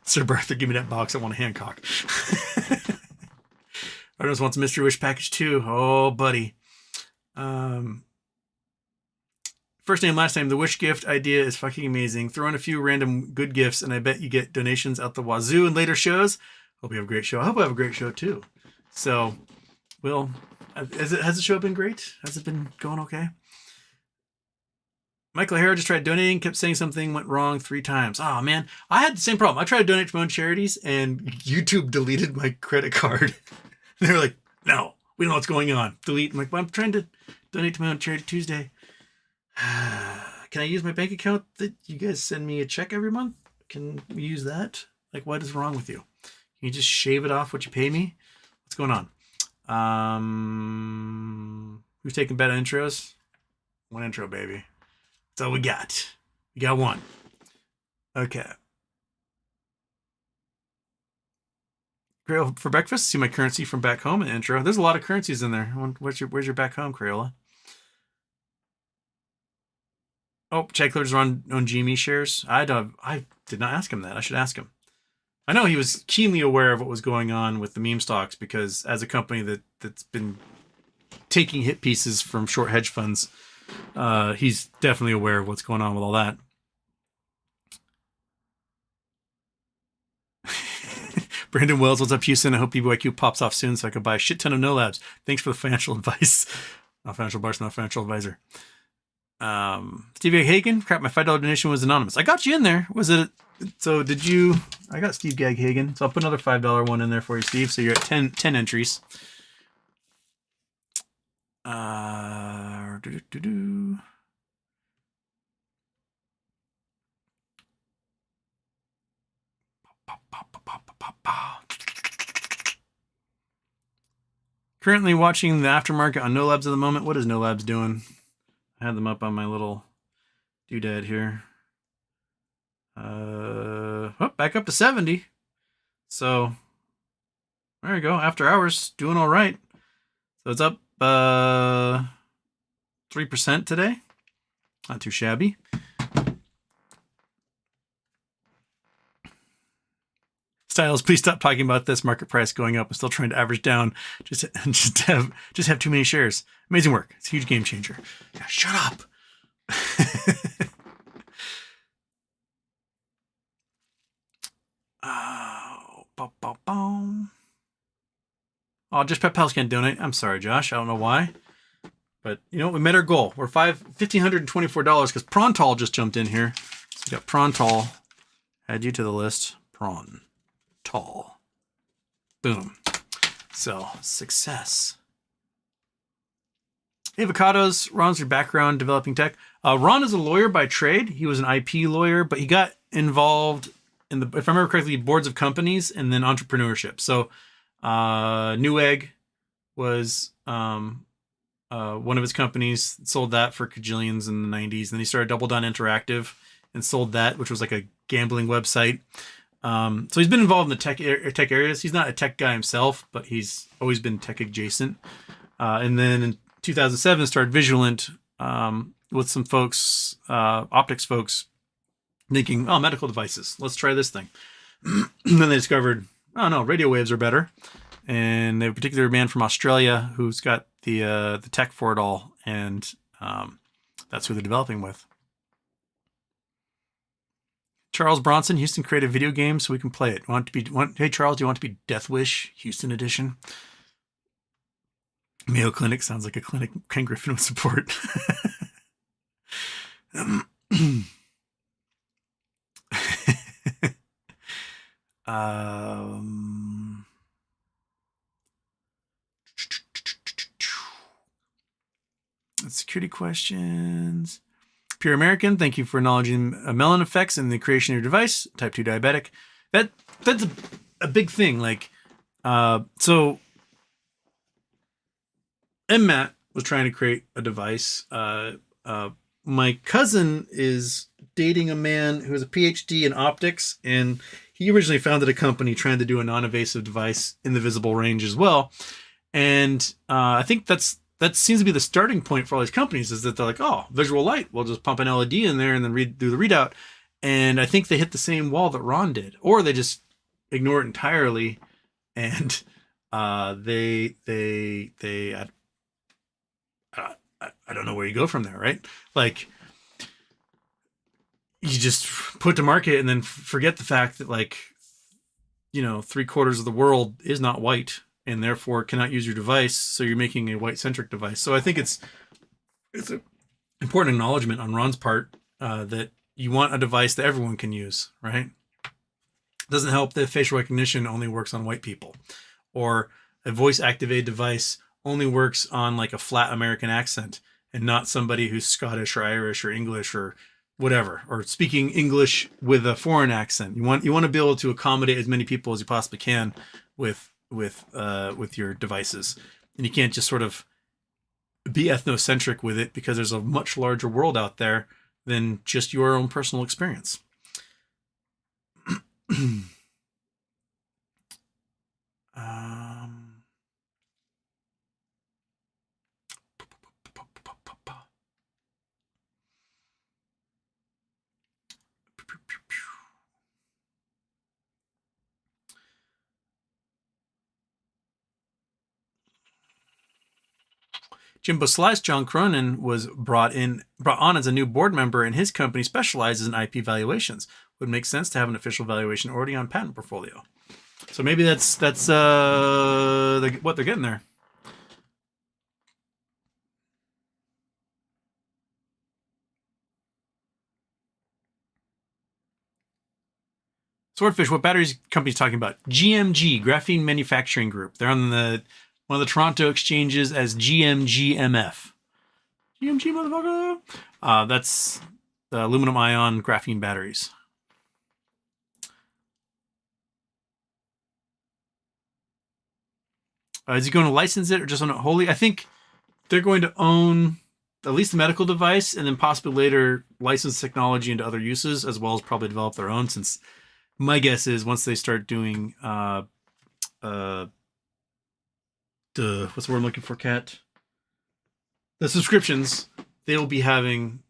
Sir Barther, give me that box. I want a Hancock. Artemis wants a Mystery Wish package too. Oh, buddy. First name, last name. The wish gift idea is fucking amazing. Throw in a few random good gifts, and I bet you get donations out the wazoo in later shows. Hope you have a great show. I hope I have a great show too. So, Will, has the show been great? Has it been going okay? Michael O'Hara just tried donating, kept saying something went wrong 3 times. Oh, man. I had the same problem. I tried to donate to my own charities, and YouTube deleted my credit card. They were like, no, we don't know what's going on. Delete. I'm like, well, I'm trying to donate to my own charity Tuesday. Can I use my bank account that you guys send me a check every month? Can we use that? Like, what is wrong with you? Can you just shave it off what you pay me? What's going on? Who's taking beta intros? One intro, baby. That's all we got. We got one. Okay. Crayola for breakfast. See my currency from back home in the intro. There's a lot of currencies in there. Where's your back home, Crayola? Oh, Checkler's on GME shares. I did not ask him that. I should ask him. I know he was keenly aware of what was going on with the meme stocks because as a company that's been taking hit pieces from short hedge funds, he's definitely aware of what's going on with all that. Brandon Wells, what's up, Houston? I hope BBYQ pops off soon so I can buy a shit ton of No Labs. Thanks for the financial advice. Not financial advice, not financial advisor. Steve Hagen, crap, my $5 donation was anonymous. I got you in there. Was it? So did you? I got Steve Gaghagen. So I'll put another $5 one in there for you, Steve. So you're at 10 entries. Currently watching the aftermarket on No Labs at the moment. What is No Labs doing? I had them up on my little doodad here. Back up to 70. So there you go. After hours, doing all right. So it's up 3% today. Not too shabby. Styles, please stop talking about this market price going up. I'm still trying to average down. Just have too many shares. Amazing work. It's a huge game changer. Yeah, shut up. Oh, just Pet Pals can't donate. I'm sorry, Josh. I don't know why. But, you know, we met our goal. We're $1,524 because Prontol just jumped in here. So we got Prontol. Add you to the list. Prontol. Boom. So, success. Avocados. Ron's your background developing tech. Ron is a lawyer by trade. He was an IP lawyer, but he got involved in the, if I remember correctly, boards of companies and then entrepreneurship. So, Newegg was one of his companies, sold that for cajillions in the 90s. Then he started Double Down Interactive and sold that, which was like a gambling website. So he's been involved in the tech areas. He's not a tech guy himself, but he's always been tech adjacent. And then in 2007, started Visualant with some folks, optics folks, thinking, oh, medical devices. Let's try this thing. And then they discovered, oh no, radio waves are better. And they have a particular man from Australia who's got the tech for it all. And that's who they're developing with. Charles Bronson, Houston, create a video game so we can play it. Hey, Charles, do you want to be Death Wish, Houston edition? Mayo Clinic sounds like a clinic Ken Griffin would support. Security questions. Pure American, thank you for acknowledging melon effects and the creation of your device. Type 2 diabetic. That's a big thing. Like, so Matt was trying to create a device. My cousin is dating a man who has a PhD in optics, and he originally founded a company trying to do a non-invasive device in the visible range as well. And I think that seems to be the starting point for all these companies, is that they're like, oh, visual light, we'll just pump an LED in there and then do the readout. And I think they hit the same wall that Ron did, or they just ignore it entirely. And I don't know where you go from there, right? Like, you just put to market and then forget the fact that, like, you know, 3/4 of the world is not white and therefore cannot use your device. So you're making a white centric device. So I think it's an important acknowledgement on Ron's part that you want a device that everyone can use, right? It doesn't help that facial recognition only works on white people, or a voice activated device only works on like a flat American accent and not somebody who's Scottish or Irish or English or whatever, or speaking English with a foreign accent. You want to be able to accommodate as many people as you possibly can with your devices. And you can't just sort of be ethnocentric with it, because there's a much larger world out there than just your own personal experience. Jimbo Slice, John Cronin, was brought on as a new board member, and his company specializes in IP valuations. Would make sense to have an official valuation already on patent portfolio. So maybe that's what they're getting there. Swordfish, what batteries company's talking about? GMG, Graphene Manufacturing Group. They're on one of the Toronto exchanges as GMGMF. GMG, motherfucker. That's the aluminum ion graphene batteries. Is he going to license it or just own it wholly? I think they're going to own at least the medical device, and then possibly later license technology into other uses, as well as probably develop their own, since my guess is once they start doing what's the word I'm looking for, Kat? The subscriptions, they will be having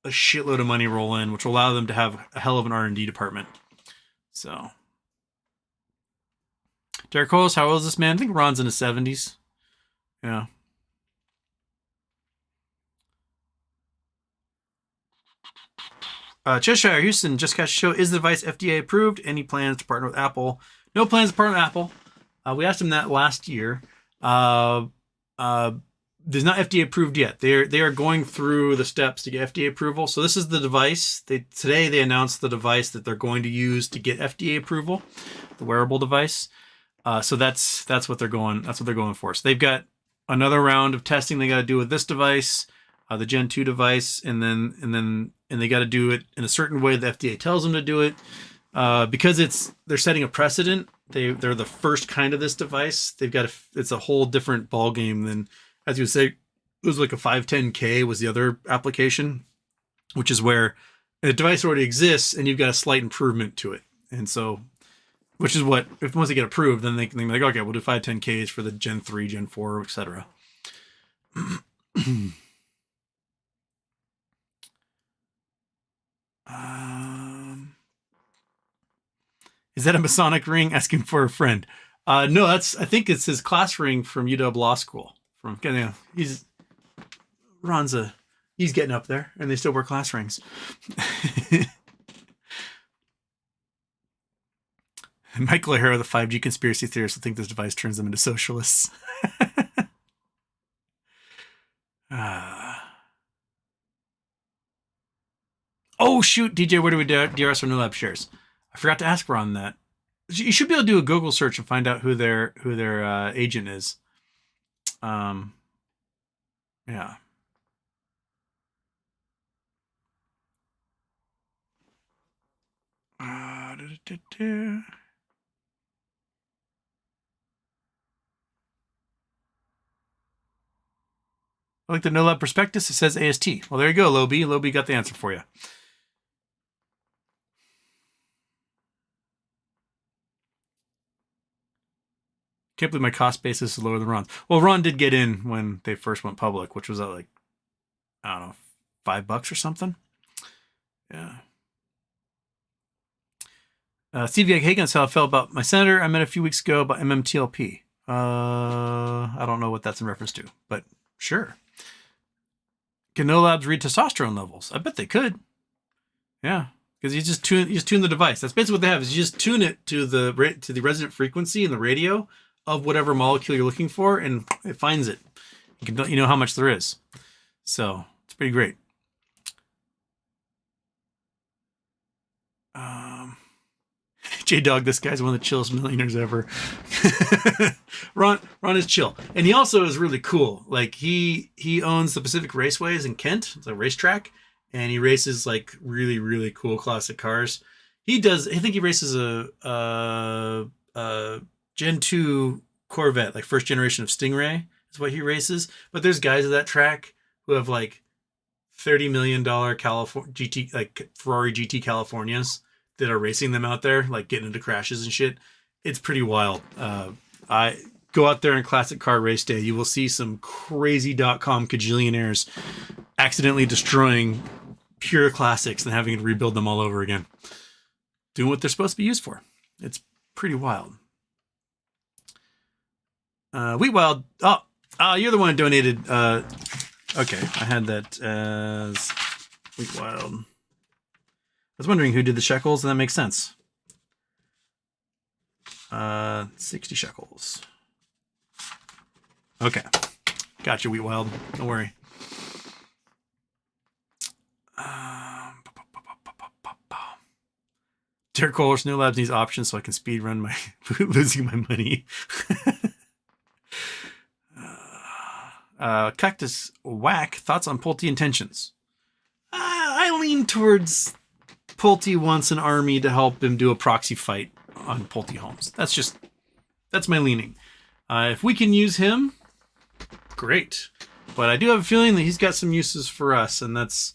a shitload of money roll in, which will allow them to have a hell of an R&D department. So, Derek Holes, how old is this man? I think Ron's in his 70s. Yeah. Cheshire Houston just catch show. Is the device FDA approved? Any plans to partner with Apple? No plans to partner with Apple. We asked him that last year. There's not FDA approved yet. They are going through the steps to get FDA approval. So this is the device. Today they announced the device that they're going to use to get FDA approval, the wearable device. So that's what they're going. That's what they're going for. So they've got another round of testing they got to do with this device, the Gen 2 device, and they got to do it in a certain way the FDA tells them to do it, because they're setting a precedent. They're the first kind of this device. It's a whole different ball game than, as you would say, it was like a 510K was the other application, which is where a device already exists and you've got a slight improvement to it. And so, which is what, if once they get approved, then they can be like, okay, we'll do 510Ks for the Gen 3, Gen 4, etc. Is that a Masonic ring? Asking for a friend. No, I think it's his class ring from UW Law School. He's getting up there, and they still wear class rings. Michael O'Hara, the 5G conspiracy theorist, will think this device turns them into socialists. Oh shoot, DJ, where do we DRS or No Lab shares? I forgot to ask her on that. You should be able to do a Google search and find out who their agent is. Yeah. I like the No Lab prospectus. It says AST. Well, there you go, Lobi. Lobi got the answer for you. Can't believe my cost basis is lower than Ron's. Well, Ron did get in when they first went public, which was at like, I don't know, $5 or something. Yeah. Stevie Hagen said how I felt about my senator I met a few weeks ago about MMTLP. I don't know what that's in reference to, but sure. Can No Labs read testosterone levels? I bet they could. Yeah, because you just tune the device. That's basically what they have. Is you just tune it to the resonant frequency in the radio of whatever molecule you're looking for, and it finds it. You know how much there is. So it's pretty great. J-Dog, this guy's one of the chillest millionaires ever. Ron is chill. And he also is really cool. Like he owns the Pacific Raceways in Kent. It's a racetrack. And he races like really, really cool classic cars. I think he races a Gen 2 Corvette, like first generation of Stingray. That's what he races. But there's guys at that track who have like $30 million California GT, like Ferrari GT Californias that are racing them out there, like getting into crashes and shit. It's pretty wild. I go out there in classic car race day. You will see some crazy.com cajillionaires accidentally destroying pure classics and having to rebuild them all over again. Doing what they're supposed to be used for. It's pretty wild. Wheat Wild. Oh, you're the one who donated. Okay, I had that as Wheat Wild. I was wondering who did the shekels, and that makes sense. 60 shekels. Okay. Gotcha, Wheat Wild. Don't worry. Derek Kohler's New Labs needs options so I can speed run my losing my money. Cactus Whack, thoughts on Pulte intentions? I lean towards Pulte wants an army to help him do a proxy fight on Pulte homes. That's my leaning. If we can use him, great. But I do have a feeling that he's got some uses for us, and that's,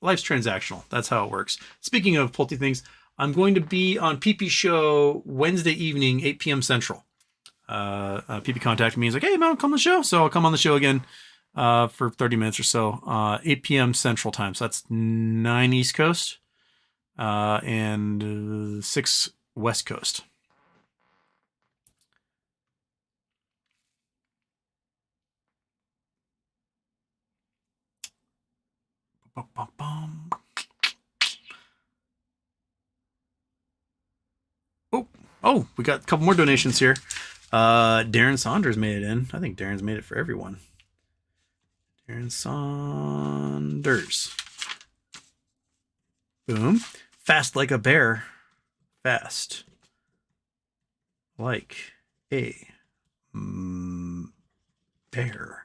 life's transactional. That's how it works. Speaking of Pulte things, I'm going to be on PP Show Wednesday evening, 8 p.m. Central. PP contacted me. He's like, hey, man, come on the show. So I'll come on the show again for 30 minutes or so. 8 p.m. Central time. So that's 9 East Coast and 6 West Coast. Oh, we got a couple more donations here. Darren Saunders made it in. I think Darren's made it for everyone. Darren Saunders. Boom. Fast like a bear. Fast like a bear.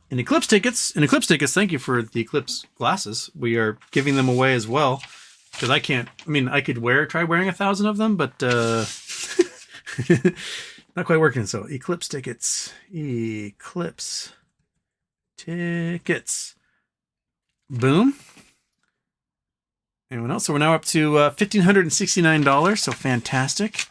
In Eclipse tickets, thank you for the Eclipse glasses. We are giving them away as well. Because I could try wearing 1,000 of them, but not quite working. So Eclipse tickets. Boom. Anyone else? So we're now up to $1,569. So fantastic.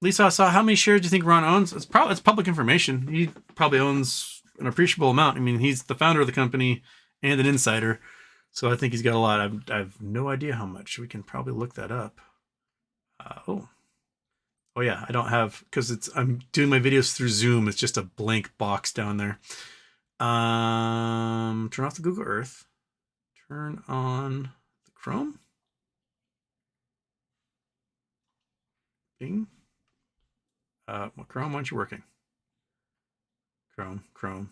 Lisa, I saw how many shares do you think Ron owns? It's public information. He probably owns an appreciable amount. I mean, he's the founder of the company and an insider. So I think he's got a lot. I have no idea how much. We can probably look that up. Oh yeah, I don't have, because I'm doing my videos through Zoom. It's just a blank box down there. Turn off the Google Earth. Turn on the Chrome. Bing. Chrome, why aren't you working? Chrome. Is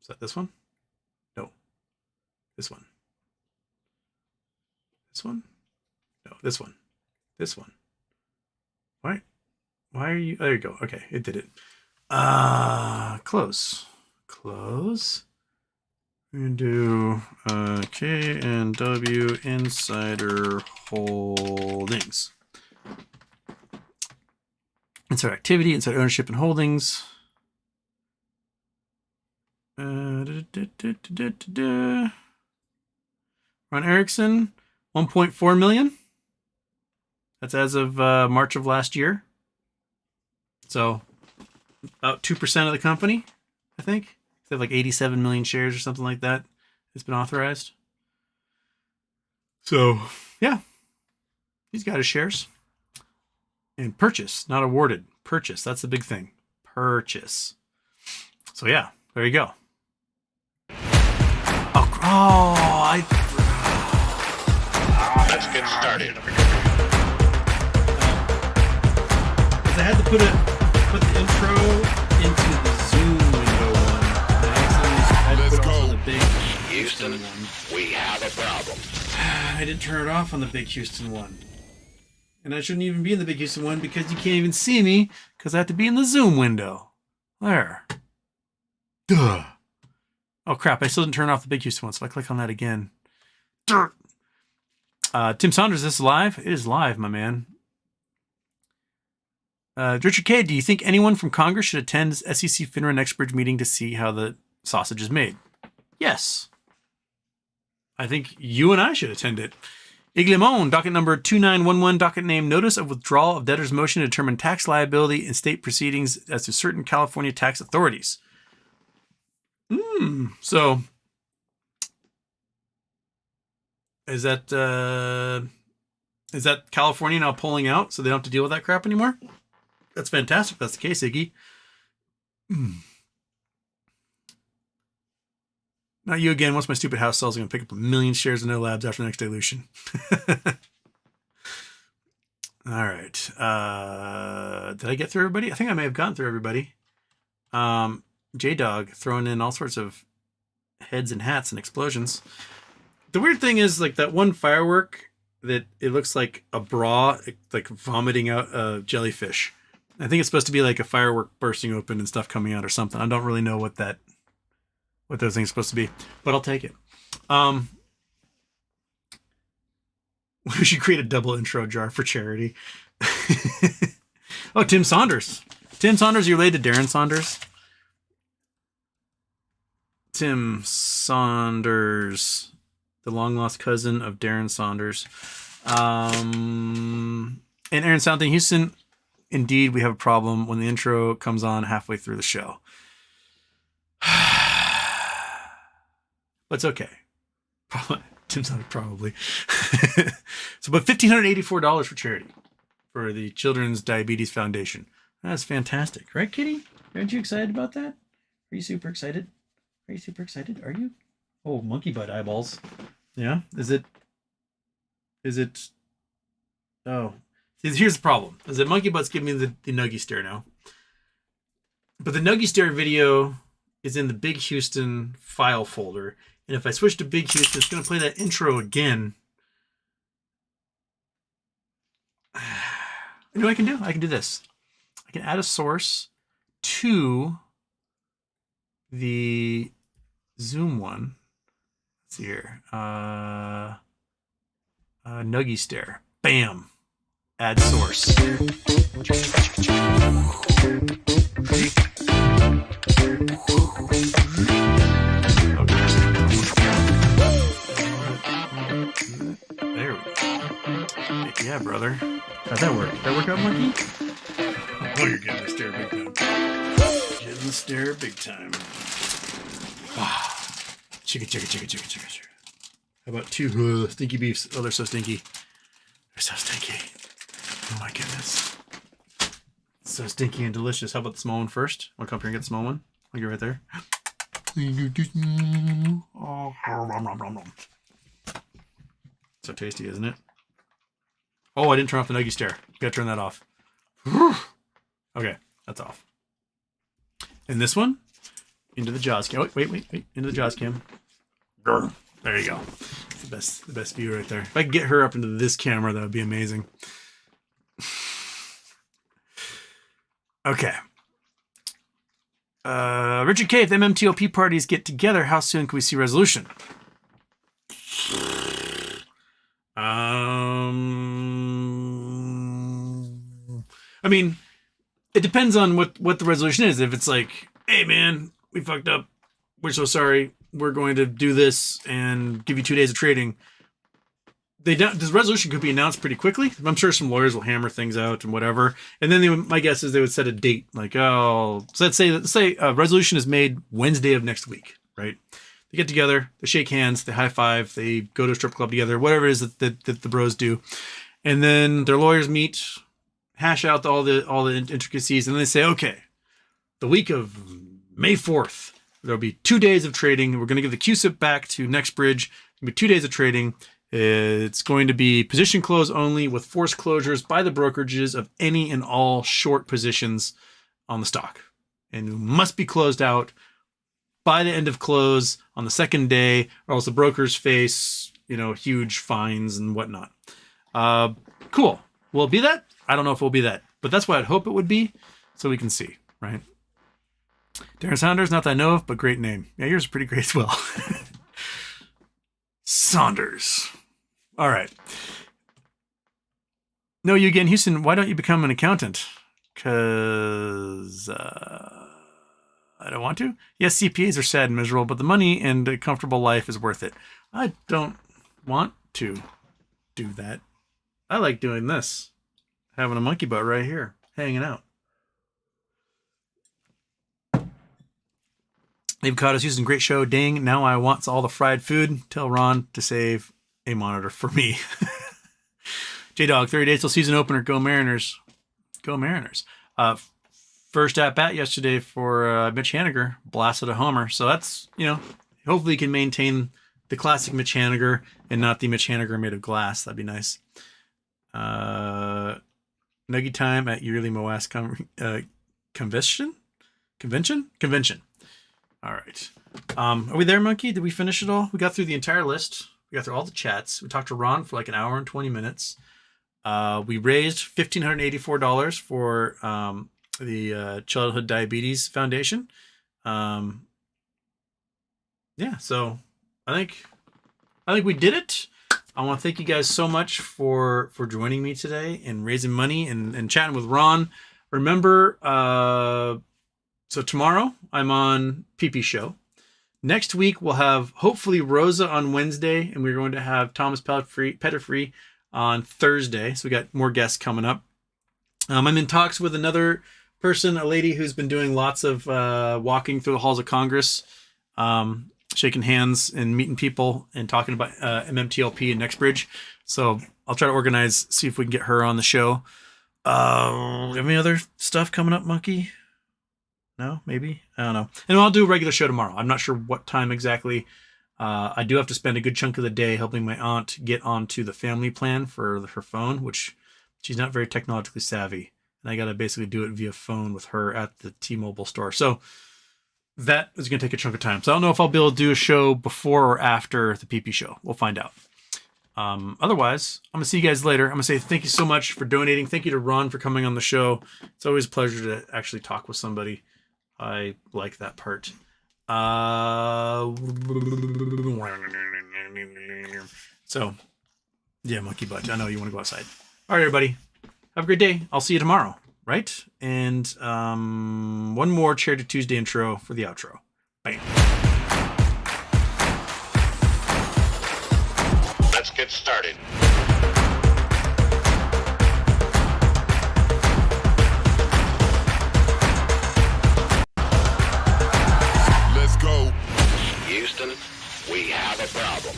that this one? No. This one. This one? No, this one. This one. Why are you? There you go. Okay, it did it. Close. We're gonna do K&W Insider Holdings. Inside activity, inside ownership and holdings. Ron Erickson, 1.4 million. That's as of March of last year. So about 2% of the company, I think. They have like 87 million shares or something like that. It's been authorized. So yeah, he's got his shares. And purchase, not awarded. Purchase, that's the big thing. Purchase. So yeah, there you go. Let's get started. I had to put the intro into the Zoom window one. I Let's put it go. on the big Houston, one. we have a problem. I didn't turn it off on the big Houston one. And I shouldn't even be in the big Houston one because you can't even see me because I have to be in the Zoom window. There. Duh. Oh crap, I still didn't turn off the Big Houston one, so if I click on that again. Tim Saunders, this is live? It is live, my man. Richard K., do you think anyone from Congress should attend SEC FINRA Next Bridge meeting to see how the sausage is made? Yes. I think you and I should attend it. Iglimon, docket number 2911, docket name Notice of Withdrawal of Debtor's Motion to Determine Tax Liability in State Proceedings as to Certain California Tax Authorities. So, is that California now pulling out so they don't have to deal with that crap anymore? That's fantastic. If that's the case, Iggy. Not you again. Once my stupid house sells, I'm going to pick up 1 million shares of No Labs after the next dilution. All right. Did I get through everybody? I think I may have gotten through everybody. J-Dog throwing in all sorts of heads and hats and explosions. The weird thing is, like, that one firework that it looks like a bra, like vomiting out a jellyfish. I think it's supposed to be like a firework bursting open and stuff coming out or something. I don't really know what those things are supposed to be, but I'll take it. We should create a double intro jar for charity. Oh, Tim Saunders. Tim Saunders, you're related to Darren Saunders. Tim Saunders, the long-lost cousin of Darren Saunders. And Aaron Sounding Houston, indeed, we have a problem when the intro comes on halfway through the show. But it's okay. Tim Saunders, probably. So, but $1,584 for charity for the Children's Diabetes Foundation. That's fantastic. Right, Kitty? Aren't you excited about that? Are you super excited? Are you super excited? Are you? Oh, monkey butt eyeballs. Yeah? Is it? Oh. See, here's the problem. Is that monkey butt's giving me the Nuggy Stare now. But the Nuggy Stare video is in the Big Houston file folder. And if I switch to Big Houston, it's going to play that intro again. You know what I can do? I can do this. I can add a source to the Zoom one. Let's see here. Nuggy Stare. Bam. Add source. There we go. Yeah, brother. How'd that work? Did that work out, monkey? Oh, you're getting the stare big time. Getting the stare big time. Ah. Chicka. How about two stinky beefs? Oh, they're so stinky. They're so stinky. Oh my goodness. So stinky and delicious. How about the small one first? Want to come here and get the small one? I'll get right there. Oh, so tasty, isn't it? Oh, I didn't turn off the Nuggy Stare. Gotta turn that off. Okay, that's off. And this one, into the Jaws cam. Wait. Into the Jaws cam. There you go. It's the best view right there. If I could get her up into this camera, that would be amazing. Okay. Richard K., if the MMTOP parties get together, how soon can we see resolution? I mean, it depends on what the resolution is. If it's like, hey man, we fucked up, we're so sorry, we're going to do this and give you 2 days of trading. This resolution could be announced pretty quickly. I'm sure some lawyers will hammer things out and whatever. And then my guess is they would set a date. Like, so let's say a resolution is made Wednesday of next week, right? They get together, they shake hands, they high five, they go to a strip club together, whatever it is that the bros do. And then their lawyers meet, hash out all the intricacies, and then they say, okay, the week of May 4th, there'll be 2 days of trading. We're going to give the QSIP back to NextBridge. It'll be 2 days of trading. It's going to be position close only with forced closures by the brokerages of any and all short positions on the stock. And it must be closed out by the end of close on the second day, or else the brokers face, huge fines and whatnot. Cool. Will it be that? I don't know if it will be that, but that's what I'd hope it would be, so we can see, right? Darren Saunders, not that I know of, but great name. Yeah, yours is pretty great as well. Saunders. All right. No, you again, Houston, why don't you become an accountant? Because I don't want to. Yes, CPAs are sad and miserable, but the money and a comfortable life is worth it. I don't want to do that. I like doing this. Having a monkey butt right here, hanging out. Avocados using great show. Dang, now I want all the fried food. Tell Ron to save a monitor for me. J-Dog, 30 days till season opener. Go Mariners. Go Mariners. First at bat yesterday for Mitch Haniger. Blasted a homer. So that's, hopefully you can maintain the classic Mitch Haniger and not the Mitch Haniger made of glass. That'd be nice. Nuggy time at yearly Moas convention. All right. Are we there, Monkey? Did we finish it all? We got through the entire list. We got through all the chats. We talked to Ron for like an hour and 20 minutes. We raised $1,584 for the Childhood Diabetes Foundation. Yeah, so I think we did it. I want to thank you guys so much for joining me today and raising money and chatting with Ron. Remember, so tomorrow I'm on PP Show. Next week we'll have hopefully Rosa on Wednesday, and we're going to have Thomas Pettifree on Thursday. So we got more guests coming up. I'm in talks with another person, a lady who's been doing lots of walking through the halls of Congress, shaking hands and meeting people and talking about MMTLP and Nextbridge. So I'll try to organize, see if we can get her on the show. Have any other stuff coming up, Monkey? No, maybe? I don't know. And I'll do a regular show tomorrow. I'm not sure what time exactly. I do have to spend a good chunk of the day helping my aunt get onto the family plan for her phone, which she's not very technologically savvy. And I got to basically do it via phone with her at the T-Mobile store. So that is going to take a chunk of time. So I don't know if I'll be able to do a show before or after the PP show. We'll find out. Otherwise, I'm going to see you guys later. I'm going to say thank you so much for donating. Thank you to Ron for coming on the show. It's always a pleasure to actually talk with somebody. I like that part. So, yeah, monkey butt. I know you want to go outside. All right, everybody. Have a great day. I'll see you tomorrow, right? And one more Charity Tuesday intro for the outro. Bam. Let's get started. Let's go. Houston, we have a problem.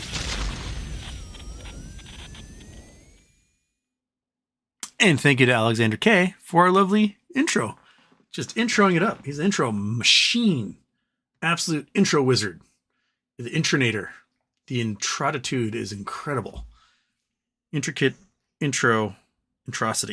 And thank you to Alexander K for our lovely intro. Just introing it up. He's an intro machine. Absolute intro wizard. The intronator. The intratitude is incredible. Intricate intro atrocity.